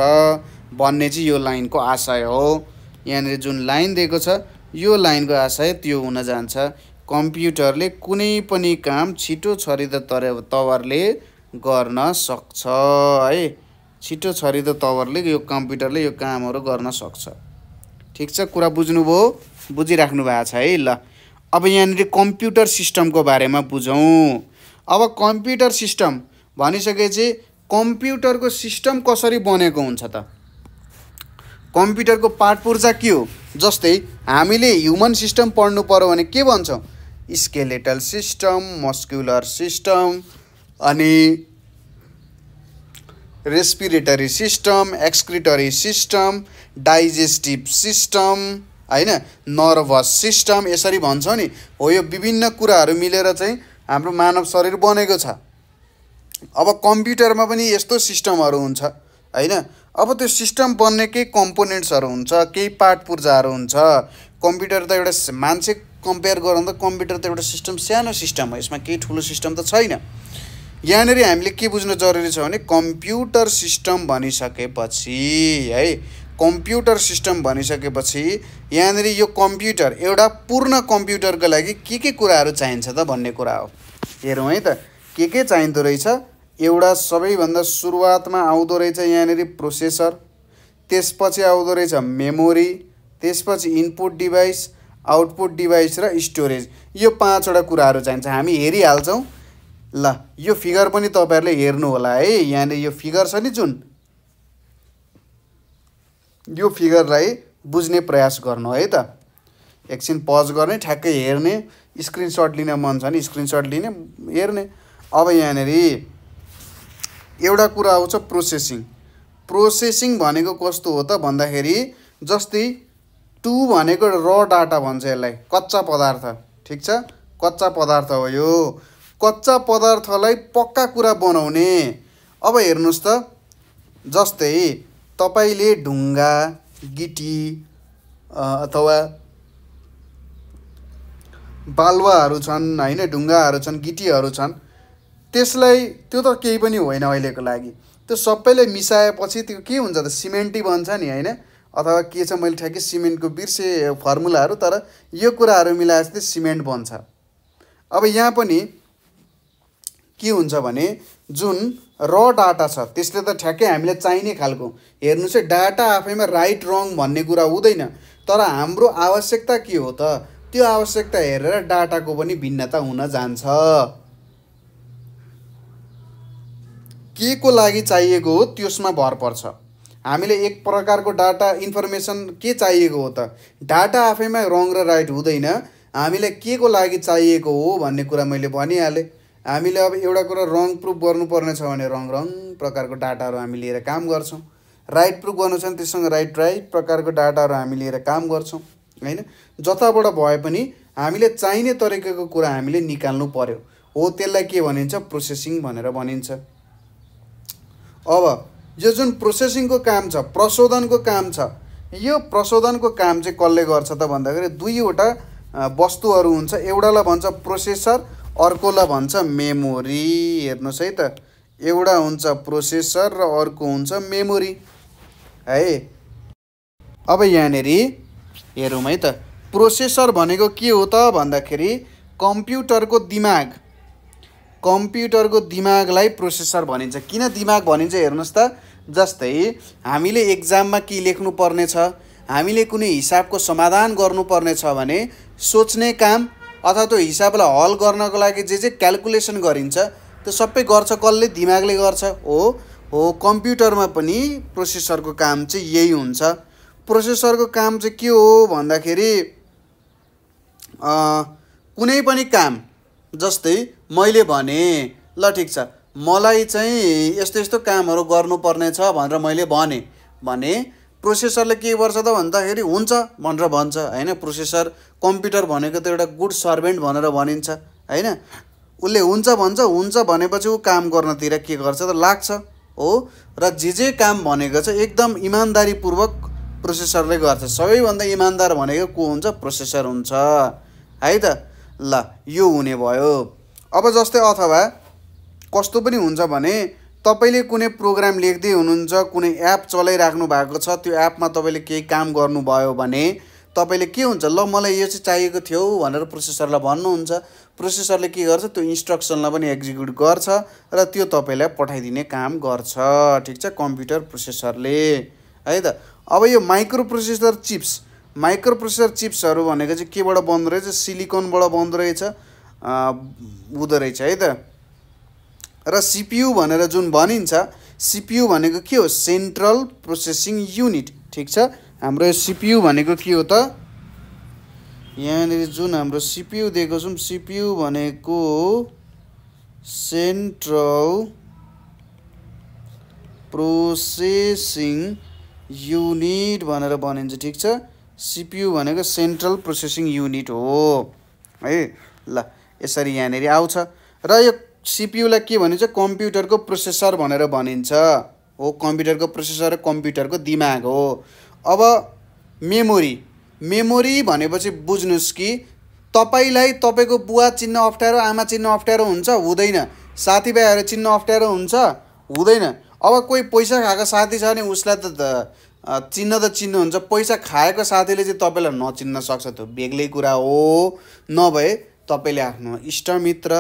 भन्ने चाहिँ यो लाइनको आशय हो। यहाँनिर जुन लाइन दिएको छ यो लाइनको आशय त्यो हुन जान्छ, कम्प्युटरले कुनै पनि काम छिटो छरितो तवरले गर्न सक्छ है। छिटो छरितो तवरले यो कम्प्युटरले यो कामहरू गर्न सक्छ, ठिक छ। कुरा बुझ्नुभयो, बुझिराख्नु भएको छ है। ल अब यहाँनिर कम्प्युटर सिस्टमको बारेमा बुझौँ। अब कम्प्युटर सिस्टम भनिसकेपछि कम्प्युटरको सिस्टम कसरी बनेको हुन्छ त, कम्प्युटरको पार्ट पुर्जा के हो? जस्तै हामीले ह्युमन सिस्टम पढ्नु पर्यो भने के भन्छौँ, स्केलेटल सिस्टम, मस्कुलर सिस्टम, अनि respiratory system, excretory system, digestive system, हैन, नर्भस सिस्टम, यसरी भन्छौँ नि। हो यो विभिन्न कुराहरू मिलेर चाहिँ हाम्रो मानव शरीर बनेको छ। अब कम्प्युटरमा पनि यस्तो सिस्टमहरू हुन्छ, हैन। अब त्यो सिस्टम बन्ने केही कम्पोनेन्ट्सहरू हुन्छ, केही पार्ट पुर्जाहरू हुन्छ। कम्प्युटर त एउटा मान्छे कम्पेयर गरौँ त कम्प्युटर त एउटा सिस्टम, सानो सिस्टम हो, यसमा केही ठुलो सिस्टम त छैन। यहाँनिर हामीले के बुझ्नु जरुरी छ भने कम्प्युटर सिस्टम भनिसकेपछि है, कम्प्युटर सिस्टम भनिसकेपछि यहाँनिर यो कम्प्युटर एउटा पूर्ण कम्प्युटरको लागि के कुराहरू चाहिन्छ त भन्ने कुरा हो। हेरौँ है त के चाहिँदो रहेछ। एउटा सबैभन्दा सुरुवातमा आउँदो रहेछ यहाँनिर प्रोसेसर, त्यसपछि आउँदो रहेछ मेमोरी, त्यसपछि इनपुट डिभाइस, आउटपुट डिभाइस र स्टोरेज। यो 5वटा कुराहरू चाहिन्छ। हामी हेरिहाल्छौँ। ल यो फिगर पनि तपाईहरुले हेर्नु होला है। यहाँनिर यो फिगर छ नि जुन, यो फिगरलाई बुझ्ने प्रयास गर्नु है त। एकछिन पज गर्ने, ठ्याक्कै हेर्ने, स्क्रिनशट लिन मन छ भने स्क्रिनशट लिने, हेर्ने। अब यहाँनिर एउटा कुरा आउँछ प्रोसेसिङ। प्रोसेसिङ भनेको कस्तो हो त भन्दाखेरि जस्तै टु भनेको र डाटा भन्छ यसलाई, कच्चा पदार्थ, ठीक छ, कच्चा पदार्थ हो यो। कच्चा पदार्थलाई पक्का कुरा बनाउने। अब हेर्नुस् त, जस्तै तपाईले ढुङ्गा, गिटी अथवा बालुवाहरू छन्, हैन, ढुङ्गाहरू छन्, गिटीहरू छन्, त्यसलाई त्यो त केही पनि होइन अहिलेको लागि। त्यो सबैले मिसाएपछि त्यो के हुन्छ त, सिमेन्टै बन्छ नि, हैन, अथवा के छ, मैले ठ्याक्कै सिमेन्टको बिर्से फर्मुलाहरू, तर यो कुराहरू मिलाएपछि चाहिँ सिमेन्ट बन्छ। अब यहाँ पनि के हुन्छ भने जुन र डाटा छ त्यसले त ठ्याक्कै हामीलाई चाहिने खालको, हेर्नुस् है, डाटा आफैमा राइट रङ भन्ने कुरा हुँदैन, तर हाम्रो आवश्यकता के हो त, त्यो आवश्यकता हेरेर डाटाको पनि भिन्नता हुन जान्छ। के को लागि चाहिएको हो त्यसमा भर पर्छ। हामीले एक प्रकारको डाटा इन्फर्मेसन के चाहिएको हो त, डाटा आफैमा रङ र राइट हुँदैन, हामीलाई के को लागि चाहिएको हो भन्ने कुरा मैले भनिहालेँ। हामीले अब एउटा कुरा रङ प्रुफ गर्नुपर्ने छ भने रङ प्रकारको डाटाहरू हामी लिएर काम गर्छौँ, राइट प्रुफ गर्नु छ भने त्यससँग राइट प्रकारको डाटाहरू हामी लिएर काम गर्छौँ, हैन। जताबाट भए पनि हामीले चाहिने तरिकाको कुरा हामीले निकाल्नु पर्यो, हो त्यसलाई के भनिन्छ, प्रोसेसिङ भनेर भनिन्छ। अब यो जुन प्रोसेसिङको काम छ, प्रशोधनको काम छ, यो प्रशोधनको काम चाहिँ कसले गर्छ त भन्दाखेरि दुईवटा वस्तुहरू हुन्छ। एउटालाई भन्छ प्रोसेसर, अर्कोलाई भन्छ मेमोरी। हेर्नुहोस् है त, एउटा हुन्छ प्रोसेसर र अर्को हुन्छ मेमोरी है। अब यहाँनिर हेरौँ है त, प्रोसेसर भनेको के हो त भन्दाखेरि कम्प्युटरको दिमाग, कम्प्युटरको दिमागलाई प्रोसेसर भनिन्छ। किन दिमाग भनिन्छ हेर्नुहोस् त, जस्तै हामीले एक्जाममा के लेख्नु पर्ने छ, हामीले कुनै हिसाबको समाधान गर्नुपर्ने छ भने सोच्ने काम अथवा त्यो हिसाबलाई हल गर्नको लागि जे क्याल्कुलेसन गरिन्छ त्यो सबै गर्छ कसले, दिमागले गर्छ। हो कम्प्युटरमा पनि प्रोसेसरको काम चाहिँ यही हुन्छ। प्रोसेसरको काम चाहिँ के हो भन्दाखेरि कुनै पनि काम, जस्तै मैले भने ल ठिक छ, मलाई चाहिँ यस्तो यस्तो कामहरू गर्नुपर्ने छ भनेर मैले भने प्रोसेसरले के गर्छ त भन्दाखेरि हुन्छ भनेर भन्छ, हैन। प्रोसेसर, कम्प्युटर भनेको त एउटा गुड सर्भेन्ट भनेर भनिन्छ, हैन। उसले हुन्छ भनेपछि ऊ काम गर्नतिर के गर्छ त लाग्छ, हो। र जे काम भनेको छ एकदम इमानदारीपूर्वक प्रोसेसरले गर्छ। सबैभन्दा इमानदार भनेको को हुन्छ, प्रोसेसर हुन्छ है त। ल यो हुने भयो। अब जस्तै अथवा कस्तो पनि हुन्छ भने तपाईले कुनै प्रोग्राम लेख्दै हुनुहुन्छ, कुनै एप चलाइराख्नु भएको छ, त्यो एपमा तपाईले केही काम गर्नुभयो भने तपाईले के हुन्छ, ल मलाई यो चाहिँ चाहिएको थियो भनेर प्रोसेसरलाई भन्नुहुन्छ। प्रोसेसरले के गर्छ, त्यो इन्स्ट्रक्सनलाई पनि एक्जिक्युट गर्छ र त्यो तपाईलाई पठाइदिने काम गर्छ, ठिक छ, कम्प्युटर प्रोसेसरले है त। अब यो microprocessor chips, microprocessor चिप्सहरू भनेको चाहिँ केबाट बन्दो रहेछ, सिलिकनबाट बन्दो रहेछ, हुँदो रहेछ है त। र सीपीयू भनेर जुन भनिन्छ, सीपीयू भनेको के हो, सेन्ट्रल प्रोसेसिङ युनिट, ठिक छ। हाम्रो सीपीयू भनेको के हो त, यहाँनिर जुन हाम्रो सीपीयू दिएको छौँ, सीपीयू भनेको सेन्ट्रल प्रोसेसिङ युनिट भनेर भनिन्छ। ठिक छ, सिपियु भनेको सेन्ट्रल प्रोसेसिङ युनिट हो है। ल यसरी यहाँनिर आउँछ। र यो सिपियुलाई के भनिन्छ? कम्प्युटरको प्रोसेसर भनेर भनिन्छ हो। कम्प्युटरको प्रोसेसर कम्प्युटरको दिमाग हो। अब मेमोरी भनेपछि बुझ्नुस् कि तपाईलाई तपाईको बुवा चिन्न अप्ठ्यारो, आमा चिन्न अप्ठ्यारो हुन्छ? हुँदैन। साथीभाइहरू चिन्न अप्ठ्यारो हुन्छ? हुँदैन। अब कोही पैसा खाएको साथी छ भने उसलाई त चिन्नुहुन्छ। पैसा खाएको साथीले चाहिँ तपाईँलाई नचिन्न सक्छ, त्यो बेग्लै कुरा हो। नभए तपाईँले आफ्नो इष्टमित्र,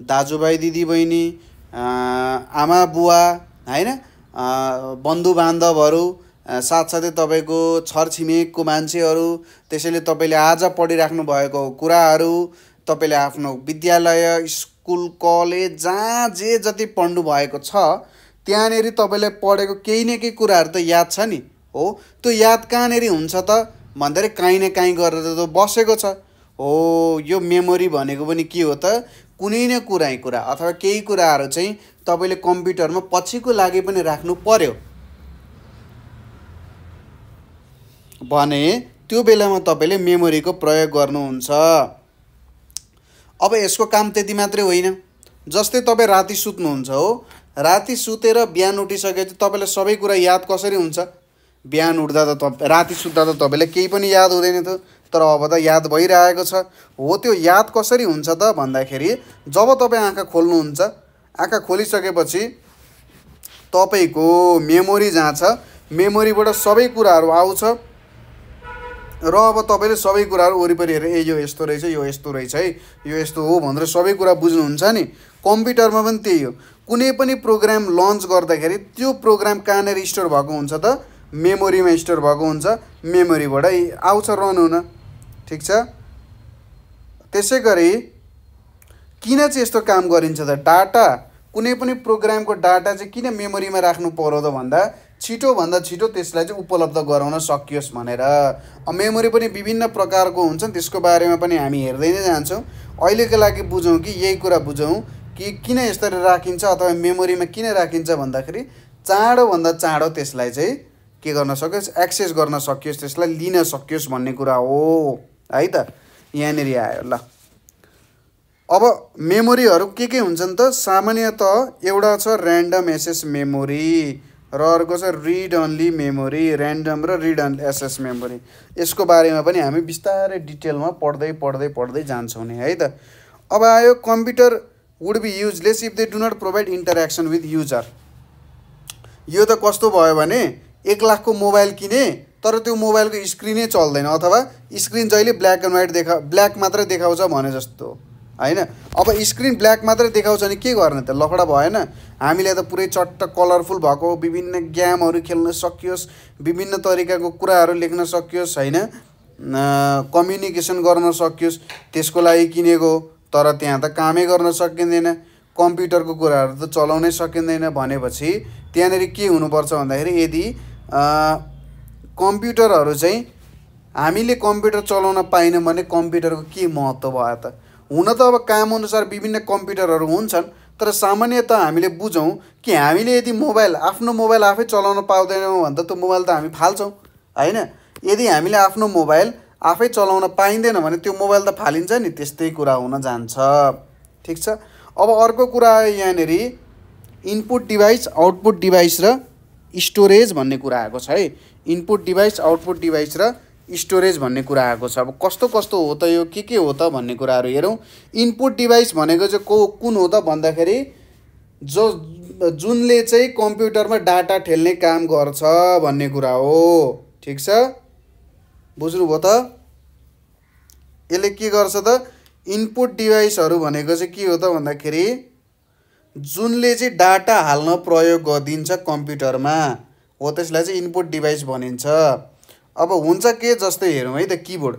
दाजुभाइ दिदीबहिनी, आमा बुवा होइन, बन्धुबान्धवहरू, साथसाथै तपाईँको छरछिमेकको मान्छेहरू, त्यसैले तपाईँले आज पढिराख्नु भएको कुराहरू, तपाईँले आफ्नो विद्यालय, स्कुल, कलेज जहाँ जे जति पढ्नु भएको छ त्यहाँनिर तपाईँले पढेको केही न केही कुराहरू त याद छ नि हो। त्यो याद कहाँनिर हुन्छ त भन्दाखेरि काहीँ न काहीँ गरेर त बसेको छ हो। यो मेमोरी भनेको पनि के हो त? कुनै न कुरा अथवा केही कुराहरू चाहिँ तपाईँले कम्प्युटरमा पछिको लागि पनि राख्नु पर्यो भने त्यो बेलामा तपाईँले मेमोरीको प्रयोग गर्नुहुन्छ। अब यसको काम त्यति मात्रै होइन। जस्तै तपाईँ राति सुत्नुहुन्छ हो, राति सुतेर बिहान उठिसकेपछि तपाईँलाई सबै कुरा याद कसरी हुन्छ? बिहान उठ्दा त राति सुत्दा त तपाईँलाई केही पनि याद हुँदैन थियो, तर अब त याद भइरहेको छ हो। त्यो याद कसरी हुन्छ त भन्दाखेरि जब तपाईँ आँखा खोल्नुहुन्छ, आँखा खोलिसकेपछि तपाईँको मेमोरी जहाँ छ, मेमोरीबाट सबै कुराहरू आउँछ र अब तपाईँले सबै कुराहरू वरिपरि हेरेर ए यो यस्तो रहेछ, यो यस्तो रहेछ है, यो यस्तो हो भनेर सबै कुरा बुझ्नुहुन्छ नि। कम्प्युटरमा पनि त्यही हो। कुनै पनि प्रोग्राम लन्च गर्दाखेरि त्यो प्रोग्राम कहाँनिर स्टोर भएको हुन्छ त? मेमोरीमा स्टोर भएको हुन्छ। मेमोरीबाट आउँछ रन हुन। ठिक छ। त्यसै गरी किन चाहिँ यस्तो काम गरिन्छ त? डाटा, कुनै पनि प्रोग्रामको डाटा चाहिँ किन मेमोरीमा राख्नु पर्यो त भन्दा छिटोभन्दा छिटो त्यसलाई चाहिँ उपलब्ध गराउन सकियोस् भनेर। मेमोरी पनि विभिन्न प्रकारको हुन्छन्, त्यसको बारेमा पनि हामी हेर्दै नै जान्छौँ। अहिलेको लागि बुझौँ कि यही कुरा बुझौँ कि किन यसरी राखिन्छ अथवा मेमोरीमा किन राखिन्छ भन्दाखेरि चाँडोभन्दा चाँडो त्यसलाई चाहिँ के गर्न सकियोस्? एक्सेस गर्न सकियोस्, त्यसलाई लिन सकियोस् भन्ने कुरा हो है त। यहाँनिर आयो। ल अब मेमोरीहरू के हुन्छन् त? सामान्यतः एउटा छ ऱ्यान्डम एक्सेस मेमोरी र अर्को छ रिड अन्ली मेमोरी, ऱ्यान्डम र रिड अन्ली एक्सेस मेमोरी। यसको बारेमा पनि हामी बिस्तारै डिटेलमा पढ्दै जान्छौँ नि है त। अब आयो computer would be useless if they do not provide interaction with user. यो त कस्तो भयो भने 1 लाखको मोबाइल किने तर त्यो मोबाइलको स्क्रिनै चल्दैन अथवा स्क्रिन जहिले ब्ल्याक एन्ड व्हाइट ब्ल्याक मात्रै देखाउँछ भने जस्तो हैन। अब स्क्रिन ब्ल्याक मात्रै देखाउँछ भने के गर्ने त? लखडा भएन। हामीले त पुरै चट्ट कलरफुल भएको विभिन्न गेमहरू खेल्न सकियोस्, विभिन्न तरिकाको कुराहरू लेख्न सकियोस् हैन, कम्युनिकेसन गर्न सकियोस्, त्यसको लागि किनेको। तर त्यहाँ त कामै गर्न सकिँदैन, कम्प्युटरको कुराहरू त चलाउनै सकिँदैन भनेपछि त्यहाँनिर के हुनुपर्छ भन्दाखेरि यदि कम्प्युटरहरू चाहिँ हामीले कम्प्युटर चलाउन पाएनौँ भने कम्प्युटरको के महत्त्व भयो त? हुन त अब कामअनुसार विभिन्न कम्प्युटरहरू हुन्छन्, तर सामान्यतः हामीले बुझौँ कि हामीले यदि आफ्नो मोबाइल आफै चलाउन पाउँदैनौँ भने त त्यो मोबाइल त हामी फाल्छौँ हैन। यदि हामीले आफ्नो मोबाइल आफै चलाउन पाइँदैन भने त्यो मोबाइल त फालिन्छ नि। त्यस्तै कुरा हुन जान्छ। ठिक छ। अब अर्को कुरा आयो यहाँनिर इनपुट डिभाइस, आउटपुट डिभाइस र स्टोरेज भन्ने कुरा आएको छ है। इनपुट डिभाइस, आउटपुट डिभाइस र स्टोरेज भन्ने कुरा आएको छ। अब कस्तो कस्तो हो त यो, के हो त भन्ने कुराहरू हेरौँ। इनपुट डिभाइस भनेको चाहिँ कुन हो त भन्दाखेरि जुनले चाहिँ कम्प्युटरमा डाटा ठेल्ने काम गर्छ भन्ने कुरा हो। ठिक छ, बुझ्नुभयो त? यसले के गर्छ त? इनपुट डिभाइसहरू भनेको चाहिँ के हो त भन्दाखेरि जुनले चाहिँ डाटा हाल्न प्रयोग गरिदिन्छ कम्प्युटरमा हो, त्यसलाई चाहिँ इनपुट डिभाइस भनिन्छ। अब हुन्छ के जस्तै हेरौँ है त, किबोर्ड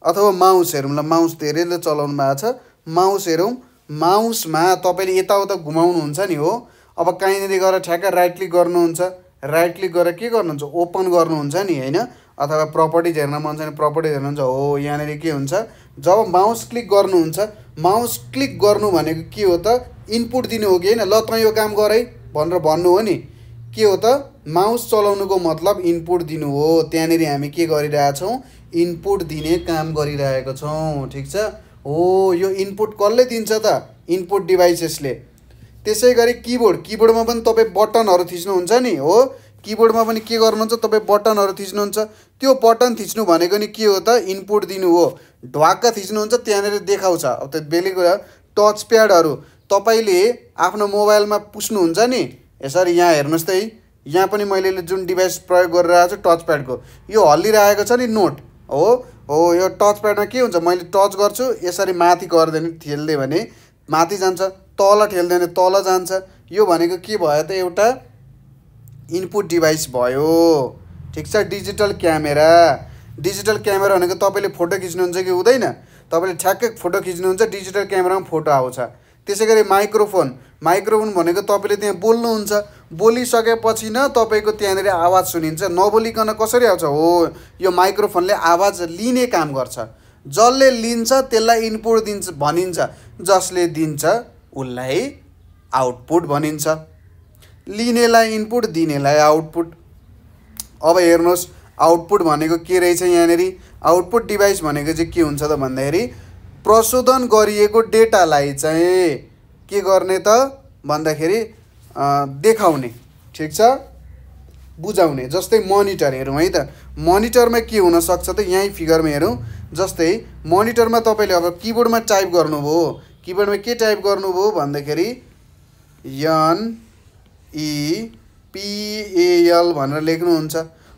अथवा माउस हेरौँ। ल माउस धेरैले चलाउनु भएको छ। माउस हेरौँ। माउसमा तपाईँले यताउता घुमाउनुहुन्छ नि हो। अब कहीँनिर गएर ठ्याक्क राइट क्लिक गर्नुहुन्छ, राइट क्लिक गरेर के गर्नुहुन्छ? ओपन गर्नुहुन्छ नि हैन, अथवा प्रपर्टिज हेर्न मन छ भने प्रपर्टिज हेर्नुहुन्छ हो। यहाँनिर के हुन्छ? जब माउस क्लिक गर्नुहुन्छ, माउस क्लिक गर्नु भनेको के हो त? इनपुट दिनु हो कि हैन? ल त यो काम गर है भनेर भन्नु हो नि। के हो त माउस चलाउनुको मतलब इनपुट दिनु हो। त्यहाँनेरि हामी के गरिरहेछौँ इनपुट दिने काम गरिरहेको छौँ। ठिक छ हो यो इनपुट कसले दिन्छ त इनपुट डिभाइसेसले। त्यसै गरी किबोर्डमा पनि तपाईँ बटनहरू थिच्नुहुन्छ नि हो किबोर्डमा पनि के गर्नुहुन्छ तपाईँ बटनहरू थिच्नुहुन्छ त्यो बटन थिच्नु भनेको नि के हो त इनपुट दिनु हो। ढ्वाक्क थिच्नुहुन्छ त्यहाँनिर देखाउँछ। अब त बेली कुरा टच प्याडहरू तपाईँले आफ्नो मोबाइलमा पुस्नुहुन्छ नि यसरी यहाँ हेर्नुहोस् त यहाँ पनि मैले जुन डिभाइस प्रयोग गरिरहेको छु टच प्याडको यो हल्लिरहेको छ नि नोट हो यो टच प्याडमा के हुन्छ मैले टच गर्छु यसरी माथि गरिदियो भने ठेल्दियो भने माथि जान्छ तल ठेल्दियो भने तल जान्छ। यो भनेको के भयो त एउटा इनपुट डिभाइस भयो। ठिक छ डिजिटल क्यामेरा भनेको तपाईँले फोटो खिच्नुहुन्छ कि हुँदैन तपाईँले ठ्याक्कै फोटो खिच्नुहुन्छ डिजिटल क्यामेरामा फोटो आउँछ। त्यसै गरी माइक्रोफोन भनेको तपाईँले त्यहाँ बोल्नुहुन्छ बोलिसकेपछि न तपाईँको त्यहाँनिर आवाज सुनिन्छ नबोलिकन कसरी आउँछ हो यो माइक्रोफोनले आवाज लिने काम गर्छ। जसले लिन्छ त्यसलाई इनपुट दिन्छ भनिन्छ जसले दिन्छ उसलाई आउटपुट भनिन्छ। लिनेलाई इनपुट दिनेलाई आउटपुट। अब हेर्नुहोस् आउटपुट भनेको के रहेछ यहाँनेरि आउटपुट डिभाइस भनेको चाहिँ के हुन्छ त भन्दाखेरि प्रशोधन गरिएको डेटालाई चाहिँ के गर्ने त भन्दाखेरि देखाउने। ठिक छ बुझाउने। जस्तै मनिटर हेरौँ है त मनिटरमा के हुनसक्छ त यहीँ फिगरमा हेरौँ। जस्तै मनिटरमा तपाईँले अब किबोर्डमा टाइप गर्नुभयो किबोर्डमा के टाइप गर्नुभयो भन्दाखेरि NEPAL भनेर लेख्नुहुन्छ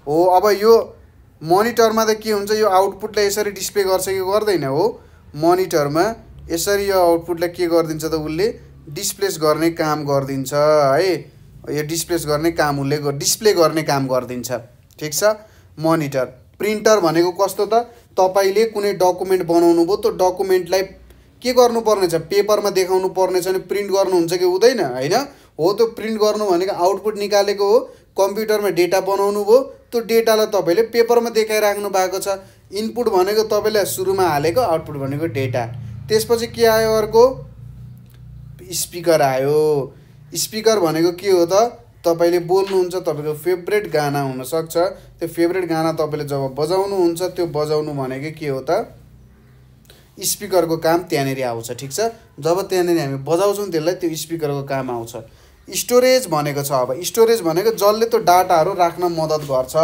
हो। अब यो मनिटरमा त के हुन्छ यो आउटपुटलाई यसरी डिस्प्ले गर्छ कि गर्दैन हो मनिटरमा यसरी यो आउटपुटलाई के गरिदिन्छ त उसले डिस्प्लेस गर्ने काम गरिदिन्छ है। यो डिस्प्लेस गर्ने काम उसले डिस्प्ले गर्ने काम गरिदिन्छ। ठिक छ मनिटर। प्रिन्टर भनेको कस्तो त तपाईँले कुनै डकुमेन्ट बनाउनु भयो त्यो डकुमेन्टलाई के गर्नुपर्ने छ पेपरमा देखाउनु पर्ने छ भने प्रिन्ट गर्नुहुन्छ कि हुँदैन होइन हो। त्यो प्रिन्ट गर्नु भनेको आउटपुट निकालेको हो। कम्प्युटरमा डेटा बनाउनु भयो त्यो डेटालाई तपाईँले पेपरमा देखाइराख्नु भएको छ। इनपुट भनेको तपाईँले सुरुमा हालेको आउटपुट भनेको डेटा। त्यसपछि के आयो अर्को स्पिकर आयो। स्पिकर भनेको के हो त तपाईँले बोल्नुहुन्छ तपाईँको फेभरेट गाना हुनसक्छ त्यो फेभरेट गाना तपाईँले जब बजाउनुहुन्छ त्यो बजाउनु भनेको के हो त स्पिकरको काम त्यहाँनिर आउँछ। ठिक छ जब त्यहाँनिर हामी बजाउँछौँ त्यसलाई त्यो स्पिकरको काम आउँछ। स्टोरेज भनेको छ अब स्टोरेज भनेको जसले त्यो डाटाहरू राख्न मद्दत गर्छ।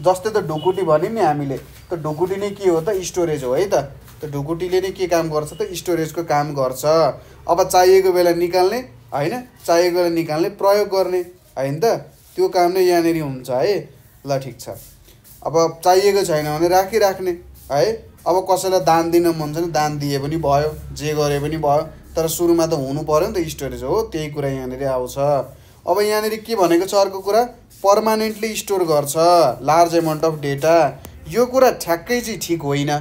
जस्तै त ढुकुटी भन्यो नि हामीले त्यो ढुकुटी नै के हो त स्टोरेज हो है त। त्यो ढुकुटीले नै के काम गर्छ त स्टोरेजको काम गर्छ। अब चाहिएको बेला निकाल्ने होइन चाहिएको बेला निकाल्ने प्रयोग गर्ने होइन त त्यो काम नै यहाँनिर हुन्छ है ल ठिक छ। अब चाहिएको छैन भने राखिराख्ने है। अब कसैलाई दान दिन मन छ भने दान दिए पनि भयो जे गरे पनि भयो तर सुरुमा त हुनु पर्यो नि त स्टोरेज हो त्यही कुरा यहाँनिर आउँछ। अब यहाँनिर के भनेको छ अर्को कुरा पर्मानेन्टली स्टोर गर्छ लार्ज एमाउन्ट अफ डेटा। यो कुरा ठ्याक्कै चाहिँ ठिक होइन।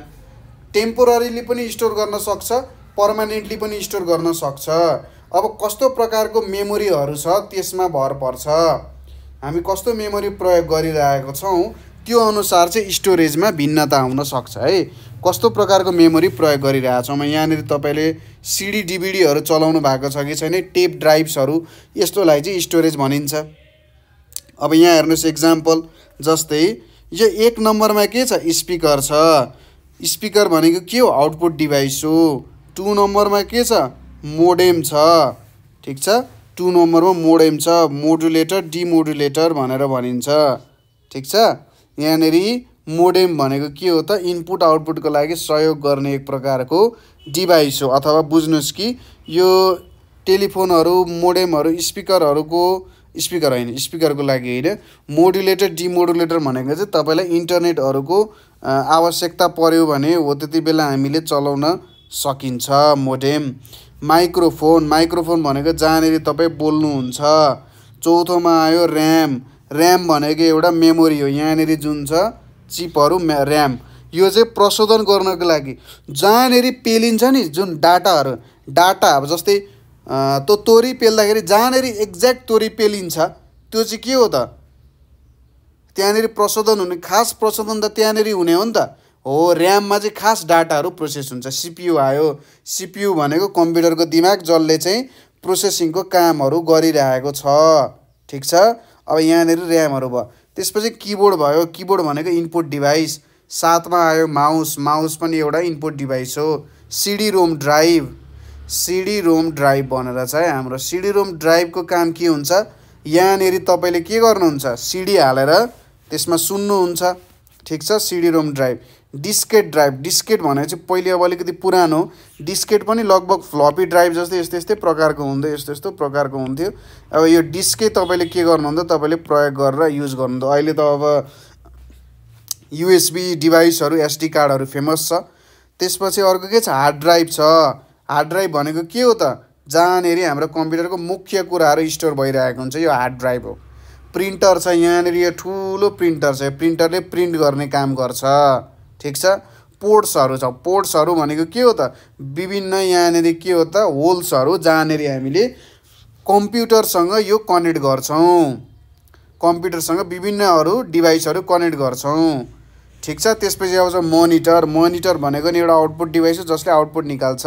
टेम्पोररीली पनि स्टोर गर्न सक्छ पर्मानेन्टली पनि स्टोर गर्न सक्छ। अब कस्तो प्रकारको मेमोरीहरू छ त्यसमा भर पर्छ। हामी कस्तो मेमोरी प्रयोग गरिरहेको छौँ त्यो अनुसार चाहिँ स्टोरेजमा भिन्नता हुन सक्छ है। कस्तो प्रकारको मेमोरी प्रयोग गरिरहेछौँ यहाँनिर तपाईँले सिडी डिभिडीहरू चलाउनु भएको छ कि छैन टेप ड्राइभ्सहरू यस्तोलाई चाहिँ स्टोरेज भनिन्छ। अब यहाँ हेर्नुहोस् एक्जाम्पल जस्तै यो 1 नम्बरमा के छ स्पिकर छ। स्पिकर भनेको के हो आउटपुट डिभाइस हो। 2 नम्बरमा के छ मोडेम छ। ठिक छ 2 नम्बरमा मोडेम छ मोडुलेटर डिमोडुलेटर भनेर भनिन्छ। ठिक छ यहाँनिर मोडेम भनेको के हो त इनपुट आउटपुटको लागि सहयोग गर्ने एक प्रकारको डिभाइस हो। अथवा बुझ्नुहोस् कि यो टेलिफोनहरू मोडेमहरू स्पिकरहरूको स्पिकर होइन स्पिकरको लागि होइन मोडुलेटर डिमोडुलेटर भनेको चाहिँ तपाईँलाई इन्टरनेटहरूको आवश्यकता पर्यो भने हो त्यति बेला हामीले चलाउन सकिन्छ मोडेम। माइक्रोफोन भनेको जहाँनिर तपाईँ बोल्नुहुन्छ। चौथोमा आयो ऱ्याम भनेको एउटा मेमोरी हो। यहाँनिर जुन छ चिपहरू ऱ्याम यो चाहिँ प्रशोधन गर्नको लागि जहाँनिर पेलिन्छ नि जुन डाटा अब जस्तै त्यो तोरी पेल्दाखेरि जहाँनिर एक्ज्याक्ट तोरी पेलिन्छ त्यो चाहिँ के हो त त्यहाँनिर प्रशोधन हुने खास प्रशोधन त त्यहाँनिर हुने हो नि त हो। ऱ्याममा चाहिँ खास डाटाहरू प्रोसेस हुन्छ। सिपियु आयो। सिपियु भनेको कम्प्युटरको दिमाग जसले चाहिँ प्रोसेसिङको कामहरू गरिरहेको छ। ठिक छ अब यहाँनिर ऱ्यामहरू भयो। त्यसपछि किबोर्ड भयो। किबोर्ड भनेको इनपुट डिभाइस। 7 मा आयो माउस। माउस पनि एउटा इनपुट डिभाइस हो। CD ROM drive. CD ROM drive भनेर चाहिँ हाम्रो सिडी रोम ड्राइभको काम के हुन्छ, यहाँनिर तपाईँले के गर्नुहुन्छ, सिडी हालेर त्यसमा सुन्नुहुन्छ। ठिक छ, CD ROM drive. Diskette drive. Diskette भनेको चाहिँ पहिले अब अलिकति पुरानो। डिस्केट पनि लगभग फ्लपी ड्राइभ जस्तै यस्तै प्रकारको हुन्थ्यो, यस्तो प्रकारको हुन्थ्यो। अब यो डिस्कै तपाईँले के गर्नुहुन्थ्यो, तपाईँले प्रयोग गरेर युज गर्नुहुन्थ्यो। अहिले त अब युएसबी डिभाइसहरू, एसडी कार्डहरू फेमस छ। त्यसपछि अर्को के छ, हार्ड ड्राइभ छ। हार्ड ड्राइभ भनेको के हो त, जहाँनिर हाम्रो कम्प्युटरको मुख्य कुराहरू स्टोर भइरहेको हुन्छ, यो हार्ड ड्राइभ हो। प्रिन्टर छ, यहाँनिर यो ठुलो प्रिन्टर छ। प्रिन्टरले प्रिन्ट गर्ने काम गर्छ। ठिक छ। पोर्ट्सहरू छ। पोर्ट्सहरू भनेको के हो त, विभिन्न यहाँनिर के हो त, होल्सहरू, जहाँनिर हामीले कम्प्युटरसँग यो कनेक्ट गर्छौँ। कम्प्युटरसँग विभिन्नहरू डिभाइसहरू कनेक्ट गर्छौँ। ठिक छ। त्यसपछि आउँछ मोनिटर। मोनिटर भनेको नि एउटा आउटपुट डिभाइस हो जसले आउटपुट निकाल्छ।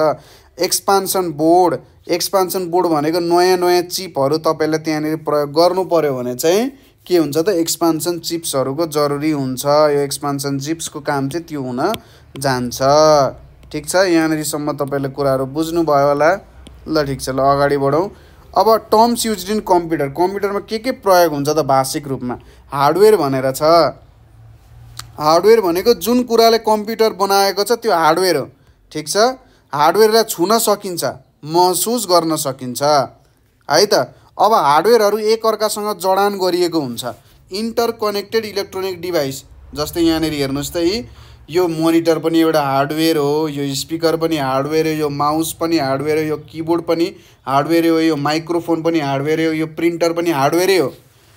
Expansion board. एक्सपान्सन बोर्ड भनेको नयाँ नयाँ चिपहरू तपाईँले त्यहाँनिर प्रयोग गर्नु पर्यो भने चाहिँ के हुन्छ त, एक्सपान्सन चिप्सहरूको जरुरी हुन्छ। यो एक्सपान्सन चिप्सको काम चाहिँ त्यो हुन जान्छ। ठिक छ। यहाँनिरसम्म तपाईँले कुराहरू बुझ्नुभयो होला। ल ठिक छ, ल अगाडि बढौँ। अब टर्म्स युज्ड इन कम्प्युटर। कम्प्युटरमा के प्रयोग हुन्छ त भाषिक रूपमा, हार्डवेयर भनेर छ। हार्डवेयर भनेको जुन कुराले कम्प्युटर बनाएको छ त्यो हार्डवेयर हो। ठिक छ। हार्डवेयरलाई छुन सकिन्छ, महसुस गर्न सकिन्छ है त। अब हार्डवेयरहरू एकअर्कासँग जडान गरिएको हुन्छ। इन्टरकनेक्टेड इलेक्ट्रोनिक डिभाइस, जस्तै यहाँनिर हेर्नुहोस् त, यो मोनिटर पनि एउटा हार्डवेयर हो, यो स्पिकर पनि हार्डवेयर हो, यो माउस पनि हार्डवेयर हो, यो किबोर्ड पनि हार्डवेयर हो, यो माइक्रोफोन पनि हार्डवेयर हो, यो प्रिन्टर पनि हार्डवेयरै हो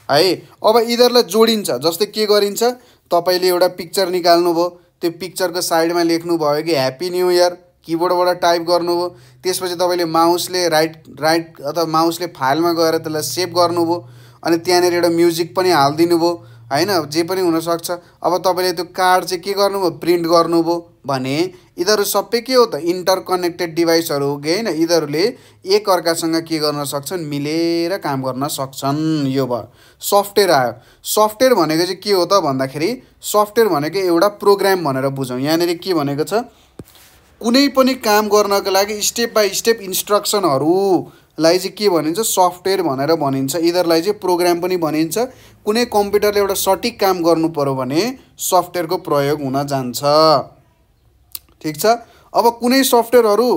है। अब यिनीहरूलाई जोडिन्छ। जस्तै के गरिन्छ, तपाईँले एउटा पिक्चर निकाल्नुभयो, त्यो पिक्चरको साइडमा लेख्नुभयो कि ह्याप्पी न्यू इयर, किबोर्डबाट टाइप गर्नुभयो। त्यसपछि तपाईँले माउसले राइट अथवा माउसले फाइलमा गएर त्यसलाई सेभ गर्नुभयो, अनि त्यहाँनिर एउटा म्युजिक पनि हालिदिनु भयो हैन, जे पनि हुनसक्छ। अब तपाईँले त्यो कार्ड चाहिँ के गर्नुभयो, प्रिन्ट गर्नुभयो भने यिनीहरू सबै के हो त, इन्टरकनेक्टेड डिभाइसहरू हो कि होइन। यिनीहरूले एकअर्कासँग के गर्न सक्छन्, मिलेर काम गर्न सक्छन्। यो भयो। सफ्टवेयर आयो। सफ्टवेयर भनेको चाहिँ के हो त भन्दाखेरि, सफ्टवेयर भनेको एउटा प्रोग्राम भनेर बुझौँ। यहाँनिर के भनेको छ, कुनै पनि काम गर्नको लागि स्टेप बाई स्टेप इन्स्ट्रक्सनहरूलाई चाहिँ के भनिन्छ, सफ्टवेयर भनेर भनिन्छ। यिनीहरूलाई चाहिँ प्रोग्राम पनि भनिन्छ। कुनै कम्प्युटरले एउटा सठिक काम गर्नु पर्यो भने सफ्टवेयरको प्रयोग हुन जान्छ। ठिक छ। अब कुनै सफ्टवेयरहरू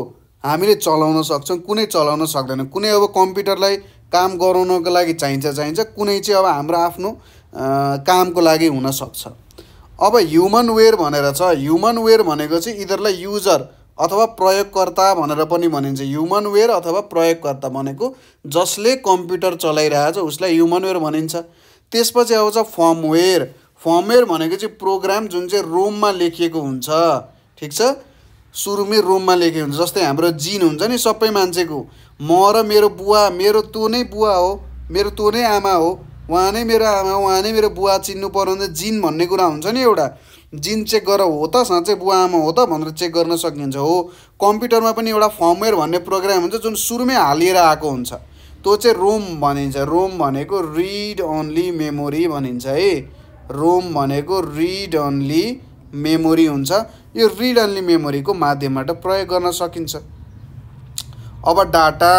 हामीले चलाउन सक्छौँ, कुनै चलाउन सक्दैन। कुनै अब कम्प्युटरलाई काम गराउनको लागि चाहिन्छ, कुनै चाहिँ अब हाम्रो आफ्नो कामको लागि हुनसक्छ। अब ह्युमनवेयर भनेर छ। ह्युमनवेयर भनेको चाहिँ यिनीहरूलाई युजर अथवा प्रयोगकर्ता भनेर पनि भनिन्छ। ह्युमनवेयर अथवा प्रयोगकर्ता भनेको जसले कम्प्युटर चलाइरहेछ उसलाई ह्युमनवेयर भनिन्छ। त्यसपछि आउँछ फर्मवेयर। फर्मवेयर भनेको चाहिँ प्रोग्राम जुन चाहिँ रोममा लेखिएको हुन्छ। ठिक छ। सुरुमै रोममा लेखेको हुन्छ। जस्तै हाम्रो जिन हुन्छ नि सबै मान्छेको, म र मेरो बुवा, मेरो तँ नै बुवा हो, मेरो तँ नै आमा हो, उहाँ नै मेरो आमा, उहाँ नै मेरो बुवा चिन्नु पर्यो भने जिन भन्ने कुरा हुन्छ नि एउटा। जिन चेक गरेर हो त साँच्चै बुवा आमा हो त भनेर चेक गर्न सकिन्छ। हो, कम्प्युटरमा पनि एउटा फर्मवेयर भन्ने प्रोग्राम हुन्छ जुन सुरुमै हालिएर आएको हुन्छ, त्यो चाहिँ रोम भनिन्छ। रोम भनेको रिड ओन्ली मेमोरी भनिन्छ है। रोम भनेको रिड ओन्ली मेमोरी हुन्छ। यो रिड ओन्ली मेमोरीको माध्यमबाट प्रयोग गर्न सकिन्छ। अब डाटा।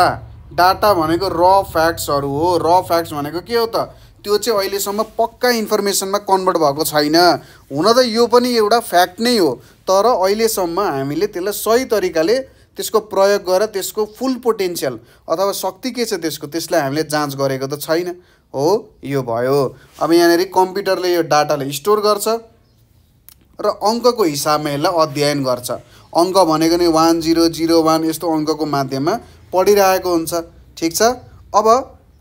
डाटा भनेको र फ्याक्ट्सहरू हो। र फ्याक्ट्स भनेको के हो त, त्यो चाहिँ अहिलेसम्म पक्का इन्फर्मेसनमा कन्भर्ट भएको छैन। हुन त यो पनि एउटा फ्याक्ट नै हो, तर अहिलेसम्म हामीले त्यसलाई सही तरिकाले त्यसको प्रयोग गरेर त्यसको फुल पोटेन्सियल अथवा शक्ति के छ त्यसलाई हामीले जाँच गरेको त छैन। हो, यो भयो। अब यहाँनिर कम्प्युटरले यो डाटालाई स्टोर गर्छ र अङ्कको हिसाबमा यसलाई अध्ययन गर्छ। अङ्क भनेको नि 1001 यस्तो अङ्कको माध्यममा पढिरहेको हुन्छ। ठिक छ। अब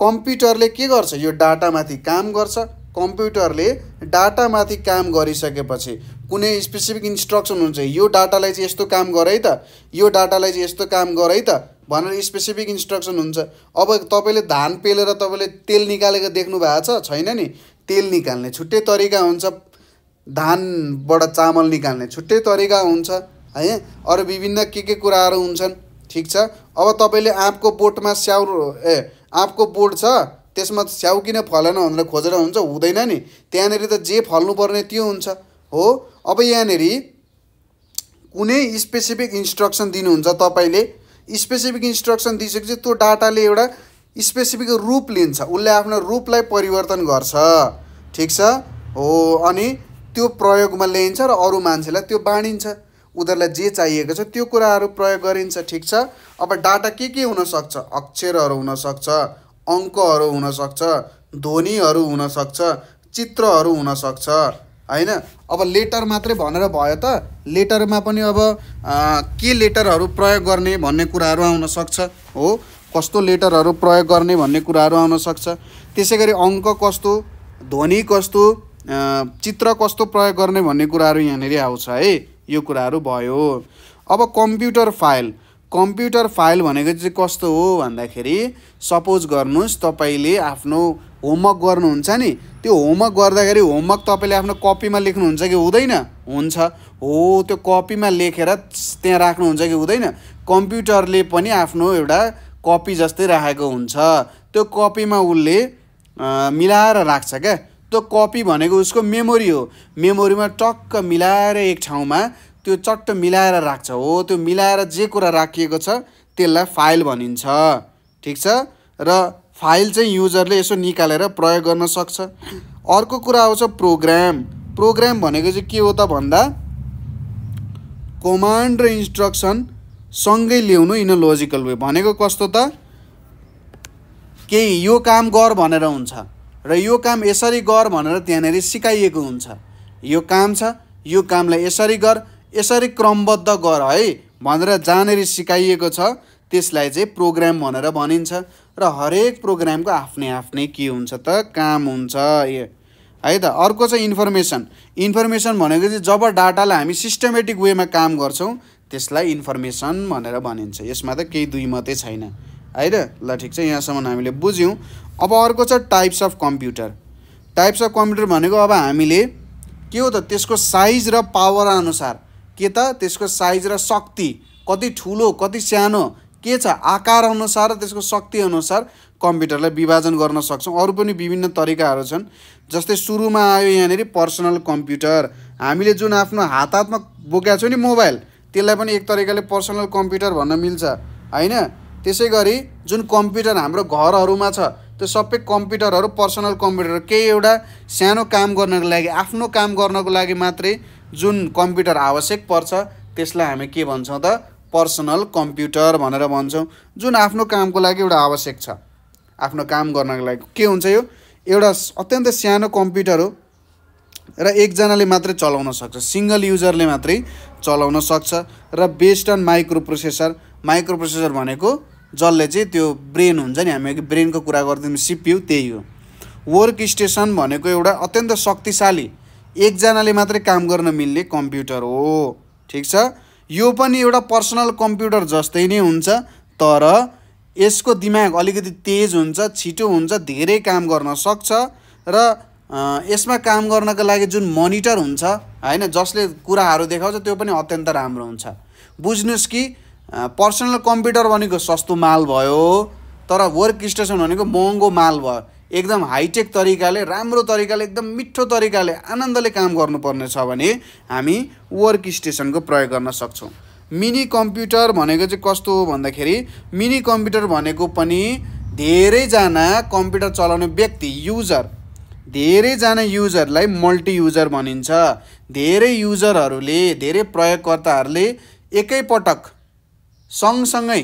कम्प्युटरले के गर्छ, यो डाटामाथि काम गर्छ। कम्प्युटरले डाटामाथि काम गरिसकेपछि कुनै स्पेसिफिक इन्स्ट्रक्सन हुन्छ, यो डाटालाई चाहिँ यस्तो काम गर है त, यो डाटालाई चाहिँ यस्तो काम गर है त भनेर स्पेसिफिक इन्स्ट्रक्सन हुन्छ। अब तपाईँले धान पेलेर तपाईँले तेल निकालेको देख्नु भएको छ, छैन नि। तेल निकाल्ने छुट्टै तरिका हुन्छ, धानबाट चामल निकाल्ने छुट्टै तरिका हुन्छ है। अरू विभिन्न के कुराहरू हुन्छन्। ठिक छ। अब तपाईँले आँपको बोटमा आँपको बोट छ, त्यसमा स्याउ किन फलेन भनेर खोजेर हुन्छ हुँदैन नि। त्यहाँनिर त जे फल्नुपर्ने त्यो हुन्छ हो। अब यहाँनिर कुनै स्पेसिफिक इन्स्ट्रक्सन दिनुहुन्छ तपाईँले, स्पेसिफिक इन्स्ट्रक्सन दिइसकेपछि त्यो डाटाले एउटा स्पेसिफिक रूप लिन्छ, उसले आफ्नो रूपलाई परिवर्तन गर्छ, ठिक छ हो। अनि त्यो प्रयोगमा ल्याइन्छ र अरू मान्छेलाई त्यो बाँडिन्छ, उनीहरूलाई जे चाहिएको छ त्यो कुराहरू प्रयोग गरिन्छ, ठिक छ। अब डाटा के हुनसक्छ, अक्षरहरू हुनसक्छ, अङ्कहरू हुनसक्छ, ध्वनिहरू हुनसक्छ, चित्रहरू हुनसक्छ हैन। अब लेटर मात्रै भनेर भयो त, लेटरमा पनि अब के लेटरहरू प्रयोग गर्ने भन्ने कुराहरू आउन सक्छ हो, कस्तो लेटरहरू प्रयोग गर्ने भन्ने कुराहरू आउन सक्छ। त्यसै गरी अङ्क कस्तो, ध्वनि कस्तो, चित्र कस्तो प्रयोग गर्ने भन्ने कुराहरू यहाँनिर आउँछ है, यो कुराहरू भयो। अब कम्प्युटर फाइल भनेको चाहिँ कस्तो हो भन्दाखेरि सपोज गर्नुहोस् तपाईँले आफ्नो होमवर्क गर्नुहुन्छ नि, त्यो होमवर्क गर्दाखेरि होमवर्क तपाईँले आफ्नो कपीमा लेख्नुहुन्छ कि हुँदैन, हुन्छ हो, त्यो कपीमा लेखेर त्यहाँ राख्नुहुन्छ कि हुँदैन। कम्प्युटरले पनि आफ्नो एउटा कपी जस्तै राखेको हुन्छ, त्यो कपीमा उसले मिलाएर राख्छ क्या। त्यो कपी भनेको उसको मेमोरी हो, मेमोरीमा टक्क मिलाएर एक ठाउँमा त्यो चट्ट मिलाएर राख्छ हो। त्यो मिलाएर जे कुरा राखिएको छ त्यसलाई फाइल भनिन्छ, ठिक छ। र फाइल चाहिँ युजरले यसो निकालेर प्रयोग गर्न सक्छ। अर्को कुरा आउँछ प्रोग्राम भनेको चाहिँ के हो त भन्दा कमान्ड र इन्स्ट्रक्सन सँगै ल्याउनु इन लोजिकल वे। भनेको कस्तो त, केही यो काम गर भनेर हुन्छ र यो काम यसरी गर भनेर त्यहाँनिर सिकाइएको हुन्छ। यो काम छ, यो कामलाई यसरी गर, यसरी क्रमबद्ध गर है भनेर जहाँनिर सिकाइएको छ त्यसलाई चाहिँ प्रोग्राम भनेर भनिन्छ। र हरेक प्रोग्रामको आफ्नै के हुन्छ त, काम हुन्छ है त। अर्को चाहिँ इन्फर्मेसन भनेको चाहिँ जब डाटालाई हामी सिस्टमेटिक वेमा काम गर्छौँ त्यसलाई इन्फर्मेसन भनेर भनिन्छ। यसमा त केही दुई मात्रै छैन है त। ल ठिक छ, यहाँसम्म हामीले बुझ्यौँ। अब अर्को छ टाइप्स अफ कम्प्युटर भनेको अब हामीले के हो त, त्यसको साइज र पावर अनुसार के त, त्यसको साइज र शक्ति कति ठुलो कति सानो के छ आकार अनुसार त्यसको शक्ति अनुसार कम्प्युटरलाई विभाजन गर्न सक्छौँ। अरू पनि विभिन्न तरिकाहरू छन्। जस्तै सुरुमा आयो यहाँनिर पर्सनल कम्प्युटर, हामीले जुन आफ्नो हातमा बोकेको छौँ नि मोबाइल, त्यसलाई पनि एक तरिकाले पर्सनल कम्प्युटर भन्न मिल्छ हैन। त्यसै गरी जुन कम्प्युटर हाम्रो घरहरूमा छ त्यो सबै कम्प्युटरहरू पर्सनल कम्प्युटर, केही एउटा सानो काम गर्नको लागि, आफ्नो काम गर्नको लागि मात्रै जुन कम्प्युटर आवश्यक पर्छ त्यसलाई हामी के भन्छौँ त, पर्सनल कम्प्युटर भनेर भन्छौँ। जुन आफ्नो कामको लागि एउटा आवश्यक छ, आफ्नो काम गर्नको लागि के हुन्छ, यो एउटा अत्यन्त सानो कम्प्युटर हो र एकजनाले मात्रै चलाउन सक्छ, सिङ्गल युजरले मात्रै चलाउन सक्छ। र बेस्ड अन माइक्रोप्रोसेसर भनेको जसले चाहिँ त्यो ब्रेन हुन्छ नि, हामी ब्रेनको कुरा गर्दैछौँ, सिपियु त्यही हो। वर्क स्टेसन भनेको एउटा अत्यन्त शक्तिशाली एकजनाले मात्रै काम गर्न मिल्ने कम्प्युटर हो, ठिक छ। यो पनि एउटा पर्सनल कम्प्युटर जस्तै नै हुन्छ, तर यसको दिमाग अलिकति तेज हुन्छ, छिटो हुन्छ, धेरै काम गर्न सक्छ। र यसमा काम गर्नको लागि जुन मोनिटर हुन्छ हैन, जसले कुराहरू देखाउँछ त्यो पनि अत्यन्त राम्रो हुन्छ। बुझ्नुस् कि पर्सनल कम्प्युटर भनेको सस्तो माल भयो, तर वर्क स्टेसन भनेको महँगो माल भयो। एकदम हाइटेक तरिकाले, राम्रो तरिकाले, एकदम मिठो तरिकाले, आनन्दले काम गर्नुपर्ने छ भने हामी वर्क स्टेसनको प्रयोग गर्न सक्छौँ। मिनी कम्प्युटर भनेको चाहिँ कस्तो हो भन्दाखेरि मिनी कम्प्युटर भनेको पनि धेरैजना कम्प्युटर चलाउने व्यक्ति, धेरैजना युजरलाई मल्टी युजर भनिन्छ। धेरै युजरहरूले, धेरै प्रयोगकर्ताहरूले एकैपटक सँगसँगै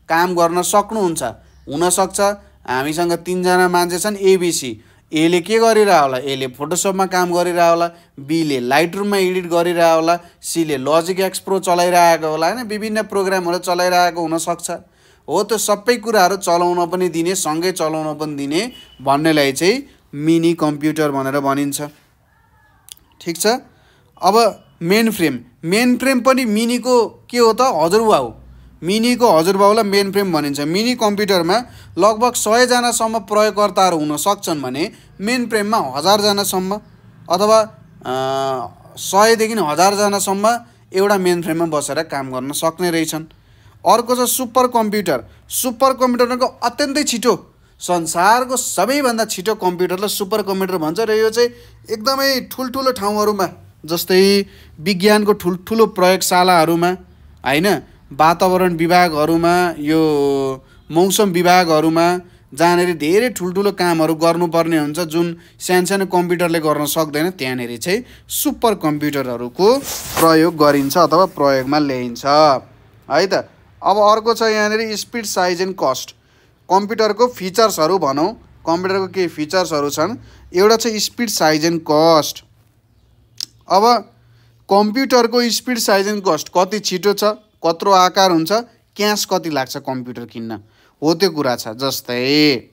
काम गर्न सक्नुहुन्छ। हुनसक्छ हामीसँग 3 जना मान्छे छन्, एबिसी, एले के गरिरह होला, एले फोटोसपमा काम गरिरह होला, बीले लाइटरुममा एडिट गरिरह होला, सीले लजिक एक्स प्रो चलाइरहेको होला हैन, विभिन्न प्रोग्रामहरू चलाइरहेको हुनसक्छ हो। त्यो सबै कुराहरू चलाउन पनि दिने, सँगै चलाउन पनि दिने भन्नेलाई चाहिँ मिनी कम्प्युटर भनेर भनिन्छ, ठिक छ। अब मेन फ्रेम पनि मिनीको के हो त, हजुरबा हो। मिनीको हजुरबाउलाई मेन फ्रेम भनिन्छ। मिनी कम्प्युटरमा लगभग 100 जनासम्म प्रयोगकर्ताहरू हुन सक्छन् भने मेन फ्रेममा 1000 जनासम्म अथवा 100 देखि 1000 जनासम्म एउटा मेन फ्रेममा बसेर काम गर्न सक्ने रहेछन्। अर्को छ सुपर कम्प्युटर भनेको अत्यन्तै छिटो, संसारको सबैभन्दा छिटो कम्प्युटरलाई सुपर कम्प्युटर भन्छ र यो चाहिँ एकदमै ठुल्ठुलो ठाउँहरूमा जस्तै विज्ञानको ठुल्ठुलो प्रयोगशालाहरूमा हैन वातावरण विभागहरूमा यो मौसम विभागहरूमा जहाँनेरि धेरै ठुल्ठुलो कामहरू गर्नुपर्ने हुन्छ जुन सानो कम्प्युटरले गर्न सक्दैन त्यहाँनेरि चाहिँ सुपर कम्प्युटरहरूको प्रयोग गरिन्छ अथवा प्रयोगमा ल्याइन्छ है त। अब अर्को छ यहाँनेरि स्पिड साइज एन्ड कस्ट। कम्प्युटरको फिचर्सहरू भनौँ, कम्प्युटरको केही फिचर्सहरू छन्। एउटा चाहिँ स्पिड साइज एन्ड कस्ट। अब कम्प्युटरको स्पिड साइज एन्ड कस्ट कति छिटो छ, कत्रो आकार हुन्छ, क्यास कति लाग्छ कम्प्युटर किन्न, हो त्यो कुरा छ। जस्तै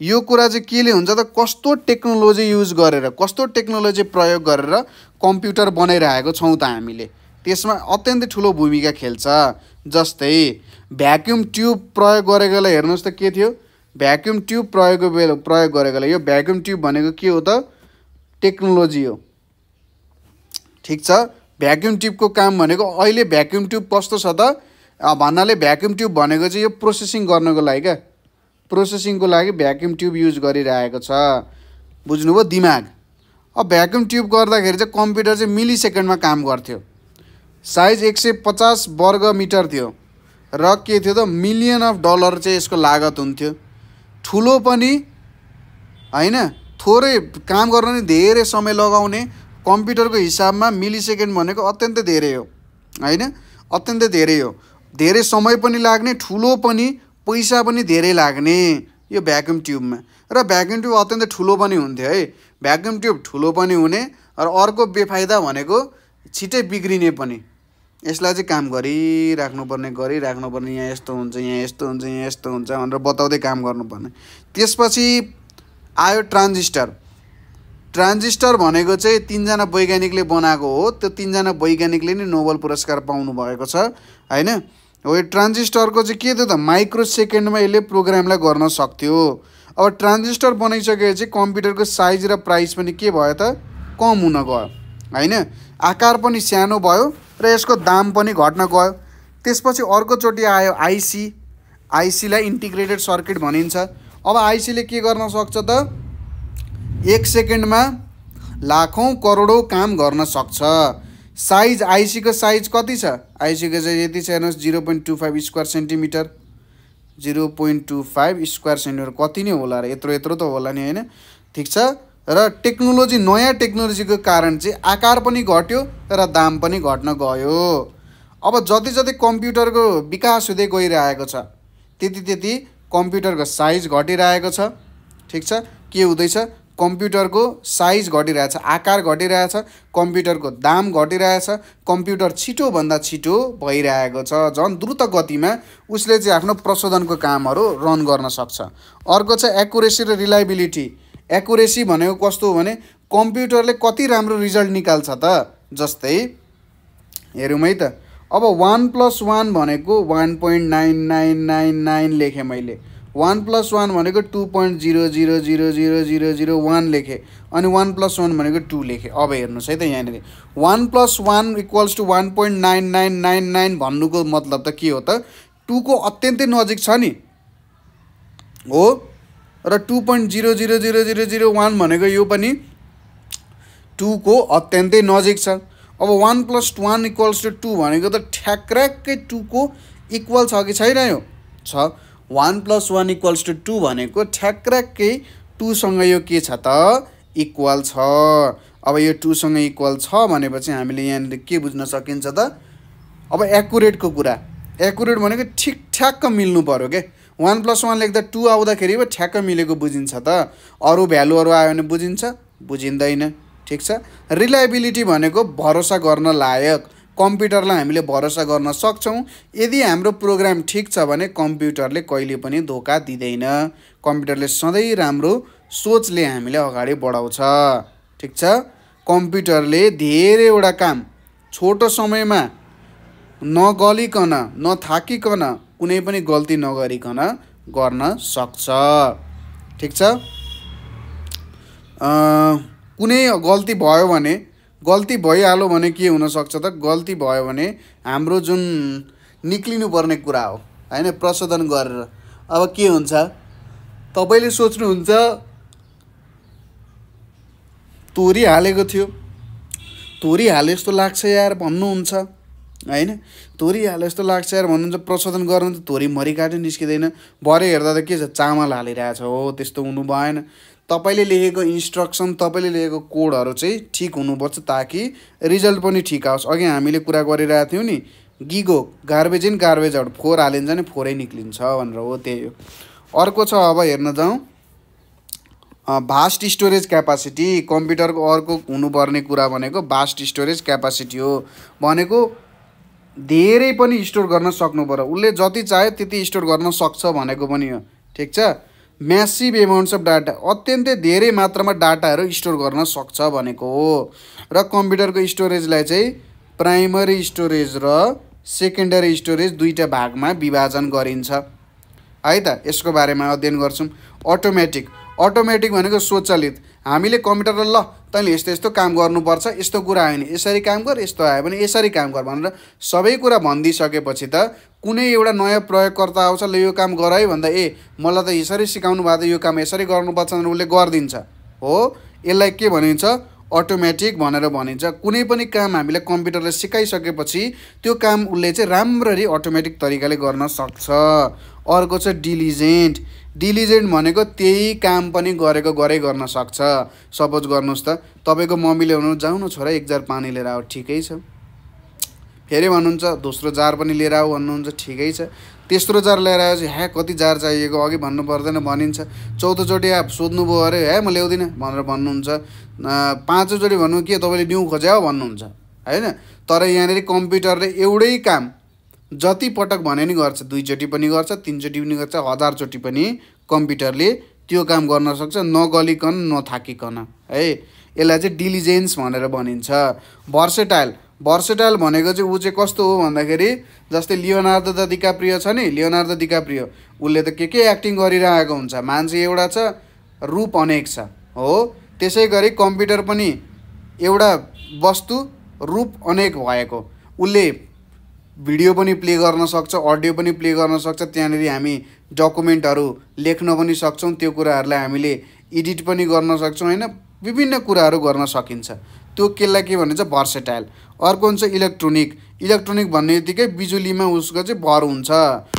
यो कुरा चाहिँ केले हुन्छ त, कस्तो टेक्नोलोजी युज गरेर, कस्तो टेक्नोलोजी प्रयोग गरेर कम्प्युटर बनाइरहेको छौँ त हामीले, त्यसमा अत्यन्तै ठुलो भूमिका खेल्छ। जस्तै भ्याक्युम ट्युब प्रयोग गरेकोलाई हेर्नुहोस् त के थियो, भ्याक्युम ट्युब प्रयोग गरेकोलाई, यो भ्याक्युम ट्युब भनेको के हो त, टेक्नोलोजी हो। ठिक छ, भ्याक्युम ट्युबको काम भनेको अहिले भ्याक्युम ट्युब कस्तो छ त भन्नाले भ्याक्युम ट्युब भनेको चाहिँ यो प्रोसेसिङ गर्नको लागि क्या, प्रोसेसिङको लागि भ्याक्युम ट्युब युज गरिरहेको छ, बुझ्नुभयो दिमाग। अब भ्याक्युम ट्युब गर्दाखेरि चाहिँ कम्प्युटर चाहिँ मिली सेकेन्डमा काम गर्थ्यो। साइज 150 वर्ग मिटर थियो र के थियो त $मिलियन चाहिँ यसको लागत हुन्थ्यो। ठुलो पनि हैन, थोरै काम गर्न नि धेरै समय लगाउने, कम्प्युटरको हिसाबमा मिली सेकेन्ड भनेको अत्यन्तै धेरै हो हैन, अत्यन्तै धेरै हो। धेरै समय पनि लाग्ने, ठुलो पनि, पैसा पनि धेरै लाग्ने यो भ्याक्युम ट्युबमा। र भ्याक्युम ट्युब अत्यन्तै ठुलो पनि हुन्थ्यो है। भ्याक्युम ट्युब ठुलो पनि हुने र अर्को बेफाइदा भनेको छिटै बिग्रिने पनि। यसलाई चाहिँ काम गरिराख्नुपर्ने, यहाँ यस्तो हुन्छ, यहाँ यस्तो हुन्छ, यहाँ यस्तो हुन्छ भनेर बताउँदै काम गर्नुपर्ने। त्यसपछि आयो ट्रान्जिस्टर। ट्रान्जिस्टर भनेको चाहिँ 3 जना वैज्ञानिकले बनाएको हो। त्यो 3 जना वैज्ञानिकले नै नोबेल पुरस्कार पाउनु भएको छ हैन। हो यो ट्रान्जिस्टरको चाहिँ के थियो त, माइक्रो सेकेन्डमा यसले प्रोग्रामलाई गर्न सक्थ्यो। अब ट्रान्जिस्टर बनाइसकेपछि कम्प्युटरको साइज र प्राइस पनि के भयो त, कम हुन गयो हैन, आकार पनि सानो भयो र यसको दाम पनि घट्न गयो। त्यसपछि अर्कोचोटि आयो आइसी। आइसीलाई इन्टिग्रेटेड सर्किट भनिन्छ। अब आइसीले के गर्न सक्छ त, 1 सेकेन्डमा लाखौँ करोडौँ काम गर्न सक्छ। साइज आइसीको साइज कति छ, आइसीको चाहिँ यति छ हेर्नुहोस्, 0.25 स्क्वायर सेन्टिमिटर, 0.25 स्क्वायर सेन्टिमिटर कति नै होला र, यत्रो त होला नि हैन। ठिक छ, र टेक्नोलोजी, नयाँ टेक्नोलोजीको कारण चाहिँ आकार पनि घट्यो र दाम पनि घट्न गयो। अब जति जति कम्प्युटरको विकास हुँदै गइरहेको छ त्यति कम्प्युटरको साइज घटिरहेको छ। ठिक छ, के हुँदैछ, कम्प्युटरको साइज घटिरहेछ, आकार घटिरहेछ, कम्प्युटरको दाम घटिरहेछ, कम्प्युटर छिटोभन्दा छिटो भइरहेको छ। झन् द्रुत गतिमा उसले चाहिँ आफ्नो प्रशोधनको कामहरू रन गर्न सक्छ। अर्को छ एक्युरेसी र रिलायबिलिटी। एक्युरेसी भनेको कस्तो हो भने कम्प्युटरले कति राम्रो रिजल्ट निकाल्छ त। जस्तै हेरौँ है त, अब 1 + 1 भनेको 1.99999 लेखेँ मैले, 1 + 1 भनेको 2.0000001 लेखेँ, अनि 1 + 1 भनेको 2 लेखेँ। अब हेर्नुहोस् है त, यहाँनिर 1 + 1 = 1.9999 भन्नुको मतलब त के हो त, 2 को अत्यन्तै नजिक छ नि हो, र 2.0000001 भनेको यो पनि 2 को अत्यन्तै नजिक छ। अब 1 + 1 = 2 भनेको त ठ्याक्कै 2 को इक्वल छ कि छैन, यो छ। 1 + 1 = 2 भनेको ठ्याक्कै 2 सँग यो के छ त, इक्वल छ। अब यो 2 सँग इक्वल छ भनेपछि हामीले यहाँनिर के बुझ्न सकिन्छ त, अब एक्युरेटको कुरा। एक्युरेट भनेको ठिकठाक मिल्नु पर्यो के। 1 + 1 लेख्दा 2 आउँदाखेरि पो ठ्याक्क मिलेको बुझिन्छ त, अरू भ्यालुहरू आयो भने बुझिन्छ, बुझिँदैन। ठिक छ। रिलायबिलिटी भनेको भरोसा गर्न लायक, कम्प्युटरलाई हामीले भरोसा गर्न सक्छौँ। यदि हाम्रो प्रोग्राम ठिक छ भने कम्प्युटरले कहिले पनि धोका दिँदैन। कम्प्युटरले सधैँ राम्रो सोचले हामीलाई अगाडि बढाउँछ। ठिक छ, कम्प्युटरले धेरैवटा काम छोटो समयमा नगलिकन, नथाकिकन, कुनै पनि गल्ती नगरिकन गर्न सक्छ। ठिक छ, कुनै गल्ती भयो भने, गल्ती भइहाल्यो भने के हुनसक्छ त, गल्ती भयो भने हाम्रो जुन निक्लिनु पर्ने कुरा हो हैन, प्रशोधन गरेर अब के हुन्छ, तपाईँले सोच्नुहुन्छ तोरी हालेको थियो, तोरी हाले जस्तो लाग्छ यार भन्नुहुन्छ हैन, तोरी हाले जस्तो लाग्छ यार भन्नुहुन्छ। प्रशोधन गर्नु त तोरी मरिकाटै निस्किँदैन, भरे हेर्दा त के छ चामल हालिरहेछ। हो त्यस्तो हुनु भएन। तपाईँले लेखेको इन्स्ट्रक्सन, तपाईँले लेखेको कोडहरू चाहिँ ठिक हुनुपर्छ ताकि रिजल्ट पनि ठिक आओस्। अघि हामीले कुरा गरिरहेको थियौँ नि, GIGO garbage in garbage out, 4 हालिन्छ नि 4 निक्लिन्छ भनेर। हो त्यही हो। अर्को छ, अब हेर्न जाउँ भास्ट स्टोरेज क्यापासिटी। कम्प्युटरको अर्को हुनुपर्ने कुरा भनेको भास्ट स्टोरेज क्यापासिटी हो। भनेको धेरै पनि स्टोर गर्न सक्नु पर्यो, उसले जति चाह्यो त्यति स्टोर गर्न सक्छ भनेको पनि हो। ठिक छ। म्यासिभ एमाउन्ट्स अफ डाटा, अत्यन्तै धेरै मात्रामा डाटाहरू स्टोर गर्न सक्छ भनेको हो। र कम्प्युटरको स्टोरेजलाई चाहिँ प्राइमरी स्टोरेज र सेकेन्डरी स्टोरेज दुईटा भागमा विभाजन गरिन्छ है त। यसको बारेमा अध्ययन गर्छौँ। अटोमेटिक, अटोमेटिक भनेको स्वचालित। हामीले कम्प्युटरलाई ल तैँले यस्तो यस्तो काम गर्नुपर्छ, यस्तो कुरा आयो भने यसरी काम गर, यस्तो आयो भने यसरी काम गर भनेर सबै कुरा भनिदिइसकेपछि त कुनै एउटा नयाँ प्रयोगकर्ता आउँछ, ल यो काम गर है भन्दा ए मलाई त यसरी सिकाउनु भएको त यो काम यसरी गर्नुपर्छ भनेर उसले गरिदिन्छ। हो यसलाई के भनिन्छ? अटोमेटिक भनेर भनिन्छ। कुनै पनि काम हामीले कम्प्युटरले सिकाइसकेपछि त्यो काम उसले चाहिँ राम्ररी अटोमेटिक तरिकाले गर्न सक्छ। अर्को छ डिलिजेन्ट। डिलिजेन्ट भनेको त्यही काम पनि गरेको गरै गर्न सक्छ। सपोज गर्नुहोस् त तपाईँको मम्मीले भन्नु जाऊ न छोरा 1 जार पानी लिएर आऊ, ठिकै छ। फेरि भन्नुहुन्छ दोस्रो जार पनि लिएर आऊ भन्नुहुन्छ, ठिकै छ। तेस्रो जार लिएर आएपछि ह्या कति जार चाहिएको अघि भन्नु पर्दैन भनिन्छ। चौथोचोटि सोध्नुभयो अरे हे म ल्याउँदिनँ भनेर भन्नुहुन्छ। पाँचौँचोटि भन्नु के तपाईँले न्यू खोज्या हो भन्नुहुन्छ हैन। तर यहाँनिर कम्प्युटरले एउटै काम जति पटक भने नि गर्छ, 2 चोटि पनि गर्छ, 3 चोटि पनि गर्छ, 1000 चोटि पनि कम्प्युटरले त्यो काम गर्न सक्छ, नगलिकन नथाकिकन है। यसलाई चाहिँ डिलिजेन्स भनेर भनिन्छ। भर्सेटाइल, भर्सेटाइल भनेको चाहिँ ऊ चाहिँ कस्तो हो भन्दाखेरि जस्तै लियोनार्दो द डिकाप्रियो छ नि, लियोनार्दो डिकाप्रियो उसले त के एक्टिङ गरिरहेको हुन्छ। मान्छे एउटा छ, रूप अनेक छ। हो त्यसै गरी कम्प्युटर पनि एउटा वस्तु रूप अनेक भएको, उसले भिडियो पनि प्ले गर्न सक्छ, अडियो पनि प्ले गर्न सक्छ। त्यहाँनिर हामी डकुमेन्टहरू लेख्न पनि सक्छौँ, त्यो कुराहरूलाई हामीले एडिट पनि गर्न सक्छौँ हैन। विभिन्न कुराहरू गर्न सकिन्छ। त्यो केलाई के भनिन्छ? भर्सेटाइल। अर्को हुन्छ इलेक्ट्रोनिक। इलेक्ट्रोनिक भन्ने बित्तिकै बिजुलीमा उसको चाहिँ भर हुन्छ।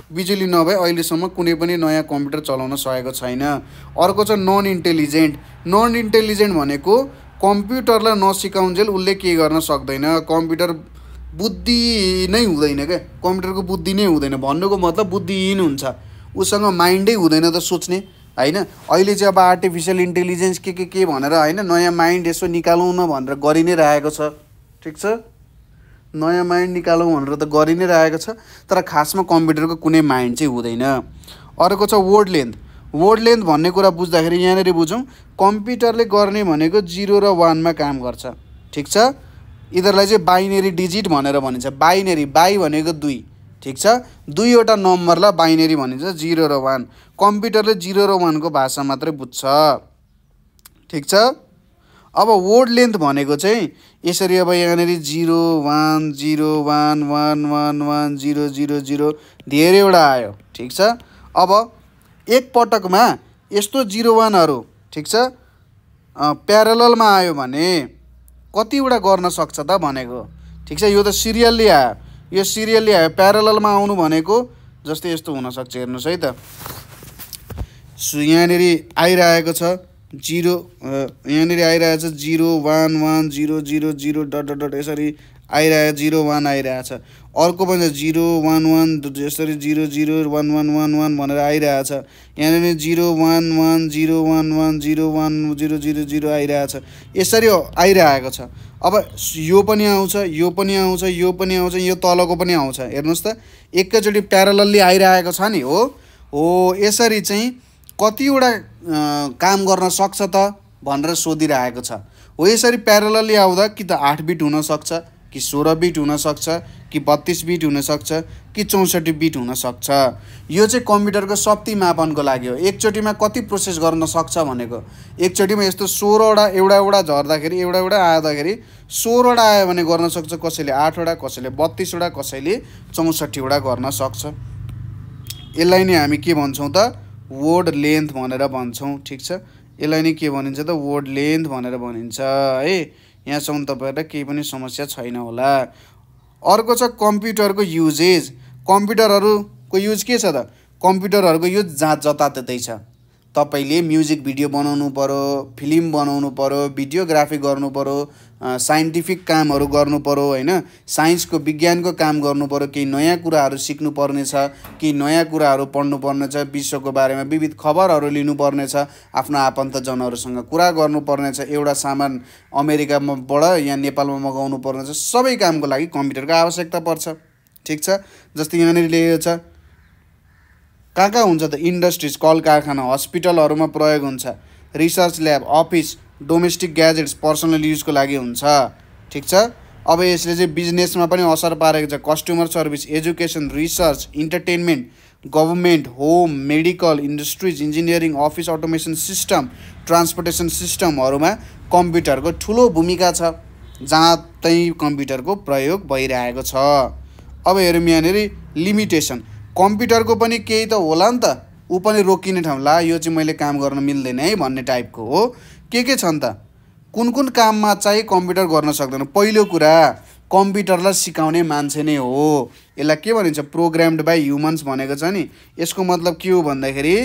बिजुली नभए अहिलेसम्म कुनै पनि नयाँ कम्प्युटर चलाउन सकेको छैन। अर्को छ नन इन्टेलिजेन्ट। नन इन्टेलिजेन्ट भनेको कम्प्युटरलाई नसिकाउन्जेल उसले के गर्न सक्दैन। कम्प्युटर बुद्धि नै हुँदैन क्या, कम्प्युटरको बुद्धि नै हुँदैन। भन्नुको मतलब बुद्धिहीन हुन्छ, उसँग माइन्डै हुँदैन त सोच्ने हैन। अहिले चाहिँ अब आर्टिफिसियल इन्टेलिजेन्स के भनेर हैन नयाँ माइन्ड यसो निकालौँ न भनेर गरि नै रहेको छ। ठिक छ, नयाँ माइन्ड निकालौँ भनेर त गरि नै रहेको छ, तर खासमा कम्प्युटरको कुनै माइन्ड चाहिँ हुँदैन। अर्को छ वर्ड लेन्थ। वर्ड लेन्थ भन्ने कुरा बुझ्दाखेरि यहाँनिर बुझौँ, कम्प्युटरले गर्ने भनेको 0 र 1 मा काम गर्छ। ठिक छ। यिनीहरूलाई चाहिँ बाइनेरी डिजिट भनेर भनिन्छ। बाइनेरी, बाई भनेको 2, ठिक छ। 2वटा नम्बरलाई बाइनेरी भनिन्छ, 0 र 1। कम्प्युटरले 0 र 1 को भाषा मात्रै बुझ्छ। ठिक छ। अब वर्ड लेन्थ भनेको चाहिँ यसरी अब यहाँनिर 0 1 0 1 1 1 1 0 0 0 धेरैवटा आयो। ठिक छ। अब एक पटकमा यस्तो 0 1हरू ठिक छ प्यारललमा आयो भने कतिवटा गर्न सक्छ त भनेको। ठिक छ। यो त सिरियल्ली आयो, यो सिरियल्ली आयो। प्यारललमा आउनु भनेको जस्तै यस्तो हुनसक्छ। हेर्नुहोस् है त, यहाँनिर आइरहेको छ 0, यहाँनिर आइरहेको छ 0 1 1 0 0 0 डट डट डट यसरी आइरहेको 0 1 आइरहेको छ। अर्को पनि 0 1 1 यसरी 0 0 1 1 1 1 भनेर आइरहेको छ। यहाँनिर 0 1 1 0 1 1 0 1 0 0 0 आइरहेको छ। यसरी आइरहेको छ। अब यो पनि आउँछ, यो पनि आउँछ, यो पनि आउँछ, यो तलको पनि आउँछ। हेर्नुहोस् त, एकैचोटि प्यारलल्ली आइरहेको छ नि। हो यसरी चाहिँ कतिवटा काम गर्न सक्छ त भनेर सोधिरहेको छ। हो यसरी प्यारलल्ली आउँदा कि त 8 बिट हुनसक्छ, कि 16 बिट हुनसक्छ, कि 32 बिट हुनसक्छ, कि 64 बिट हुनसक्छ। यो चाहिँ कम्प्युटरको शक्ति मापनको लागि हो। एकचोटिमा कति प्रोसेस गर्न सक्छ भनेको। एकचोटिमा यस्तो 16वटा एउटा झर्दाखेरि एउटा आउँदाखेरि 16वटा आयो भने गर्न सक्छ कसैले 8वटा, कसैले 32वटा, कसैले 64वटा गर्न सक्छ। यसलाई नै हामी के भन्छौँ त? वर्ड लेन्थ भनेर भन्छौँ। ठिक छ, यसलाई नै के भनिन्छ त वर्ड लेन्थ भनेर भनिन्छ है। यहाँसम्म तपाईँहरूलाई केही पनि समस्या छैन होला। अर्को छ कम्प्युटरको युजेज। कम्प्युटरहरूको युज के छ त? कम्प्युटरहरूको युज जहाँ जताततै छ। तपाईँले म्युजिक भिडियो बनाउनु पर्यो, फिल्म बनाउनु पर्यो, भिडियोग्राफी गर्नु पर्यो, साइन्टिफिक कामहरू गर्नु पर्यो होइन, साइन्सको विज्ञानको काम गर्नु पर्यो, केही नयाँ कुराहरू सिक्नु पर्नेछ, केही नयाँ कुराहरू पढ्नु पर्नेछ, विश्वको बारेमा विविध खबरहरू लिनुपर्नेछ, आफ्नो आफन्तजनहरूसँग कुरा गर्नुपर्नेछ, एउटा सामान अमेरिकाबाट यहाँ नेपालमा मगाउनु पर्नेछ, सबै कामको लागि कम्प्युटरको आवश्यकता पर्छ। ठिक छ, जस्तै यहाँनिर लेखेको छ कहाँ हुन्छ त? इन्डस्ट्रिज, कल कारखाना, हस्पिटलहरूमा प्रयोग हुन्छ, research lab, office, domestic gadgets, personal युजको लागि हुन्छ। ठिक छ, अब यसले चाहिँ बिजनेसमा पनि असर पारेको छ। Customer service, education, research, entertainment, government, home, medical, industries, engineering, office automation system, transportation सिस्टमहरूमा कम्प्युटरको ठुलो भूमिका छ, जहाँ त्यही कम्प्युटरको प्रयोग भइरहेको छ। अब हेरौँ यहाँनिर लिमिटेसन। कम्प्युटरको पनि केही त होला नि त, ऊ पनि रोकिने ठाउँ, ला यो चाहिँ मैले काम गर्न मिल्दैन है भन्ने टाइपको हो। के छन् त? कुन काममा चाहिँ कम्प्युटर गर्न सक्दैन? पहिलो कुरा, कम्प्युटरलाई सिकाउने मान्छे नै हो। यसलाई के भनिन्छ? प्रोग्राम्ड बाई ह्युमन्स भनेको छ नि। यसको मतलब के हो भन्दाखेरि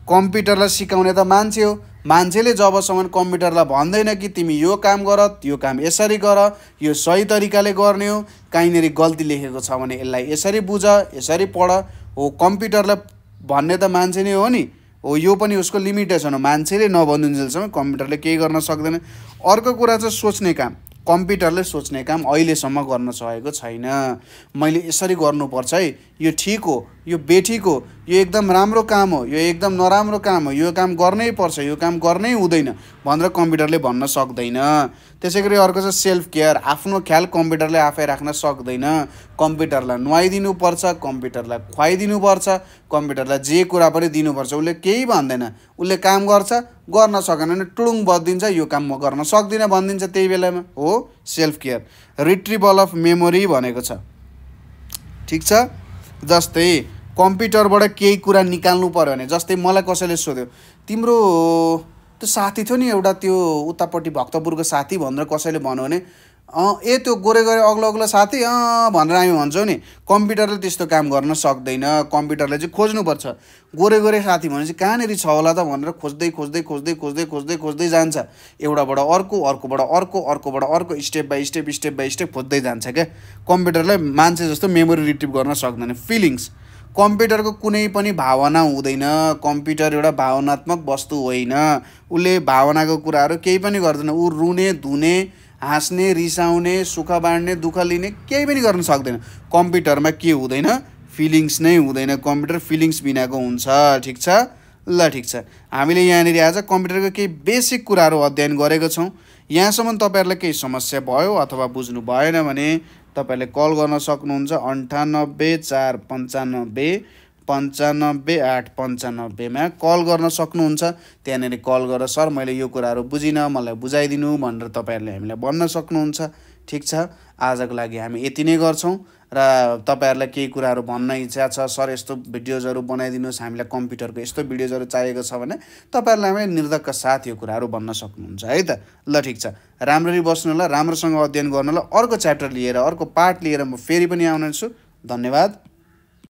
कम्प्युटरलाई सिकाउने त मान्छे हो। मान्छेले जबसम्म कम्प्युटरलाई भन्दैन कि तिमी यो काम गर, यो काम यसरी गर, यो सही तरिकाले गर्ने हो, कहीँनिर गल्ती लेखेको छ भने यसलाई यसरी बुझ, यसरी पढ, हो कम्प्युटरलाई भन्ने त मान्छे नै हो नि। हो यो पनि उसको लिमिटेसन हो। मान्छेले नभनिन्जेलसम्म कम्प्युटरले केही गर्न सक्दैन। अर्को कुरा चाहिँ सोच्ने काम। कम्प्युटरले सोच्ने काम अहिलेसम्म गर्न सकेको छैन। मैले यसरी गर्नुपर्छ है, यो ठिक हो, यो बेठिक हो, यो एकदम राम्रो काम हो, यो एकदम नराम्रो काम हो, यो काम गर्नै पर्छ, यो काम गर्नै हुँदैन भनेर कम्प्युटरले भन्न सक्दैन। त्यसै गरी अर्को छ सेल्फ केयर। आफ्नो ख्याल कम्प्युटरले आफै राख्न सक्दैन। कम्प्युटरलाई नुहाइदिनु पर्छ, कम्प्युटरलाई खुवाइदिनुपर्छ, कम्प्युटरलाई जे कुरा पनि दिनुपर्छ। उसले केही भन्दैन, उसले काम गर्छ, गर्न सकेन भने टुडुङ बद्दिन्छ, यो काम म गर्न सक्दिनँ भनिदिन्छ त्यही बेलामा। हो self care. Retrieval of memory भनेको छ। ठिक छ, जस्तै कम्प्युटरबाट केही कुरा निकाल्नु पर्यो भने, जस्तै मलाई कसैले सोध्यो तिम्रो त्यो साथी थियो नि एउटा, त्यो उतापट्टि भक्तपुरको साथी भनेर कसैले भन्यो भने ए त्यो गोरे अग्लो साथी भनेर हामी भन्छौँ नि। कम्प्युटरले त्यस्तो काम गर्न सक्दैन। कम्प्युटरले चाहिँ खोज्नुपर्छ, गोरे साथी भनेपछि कहाँनिर छ होला त भनेर खोज्दै जान्छ। एउटाबाट अर्को, अर्कोबाट अर्को, अर्कोबाट अर्को, स्टेप बाई स्टेप खोज्दै जान्छ क्या। कम्प्युटरलाई मान्छे जस्तो मेमोरी रिट्रिभ गर्न सक्दैन। फिलिङ्स। कम्प्युटरको कुनै पनि भावना हुँदैन। कम्प्युटर एउटा भावनात्मक वस्तु होइन। उसले भावनाको कुराहरू केही पनि गर्दैन। ऊ रुने, धुने, हाँस्ने, रिसाउने, सुख बाँड्ने, दुःख लिने केही पनि गर्न सक्दैन। कम्प्युटरमा के हुँदैन? फिलिङ्स नै हुँदैन। कम्प्युटर फिलिङ्स बिनाको हुन्छ। ठिक छ, ल ठिक छ। हामीले यहाँनिर आज कम्प्युटरको केही बेसिक कुराहरू अध्ययन गरेको छौँ। यहाँसम्म तपाईँहरूलाई केही समस्या भयो अथवा बुझ्नु भएन भने तपाईँले कल गर्न सक्नुहुन्छ 98 495 95 895मा कल गर्न सक्नुहुन्छ। त्यहाँनिर कल गरेर सर मैले यो कुराहरू बुझिनँ, मलाई बुझाइदिनु भनेर तपाईँहरूले हामीलाई भन्न सक्नुहुन्छ। ठिक छ, आजको लागि हामी यति नै गर्छौँ। र तपाईँहरूलाई केही कुराहरू भन्न इच्छा छ, सर यस्तो भिडियोजहरू बनाइदिनुहोस्, हामीलाई कम्प्युटरको यस्तो भिडियोजहरू चाहिएको छ भने तपाईँहरूलाई हामीलाई निर्धक्क साथ यो कुराहरू भन्न सक्नुहुन्छ है त। ल ठिक छ, राम्ररी बस्नु होला, राम्रोसँग अध्ययन गर्नु होला। अर्को च्याप्टर लिएर, अर्को पार्ट लिएर म फेरि पनि आउने छु। धन्यवाद।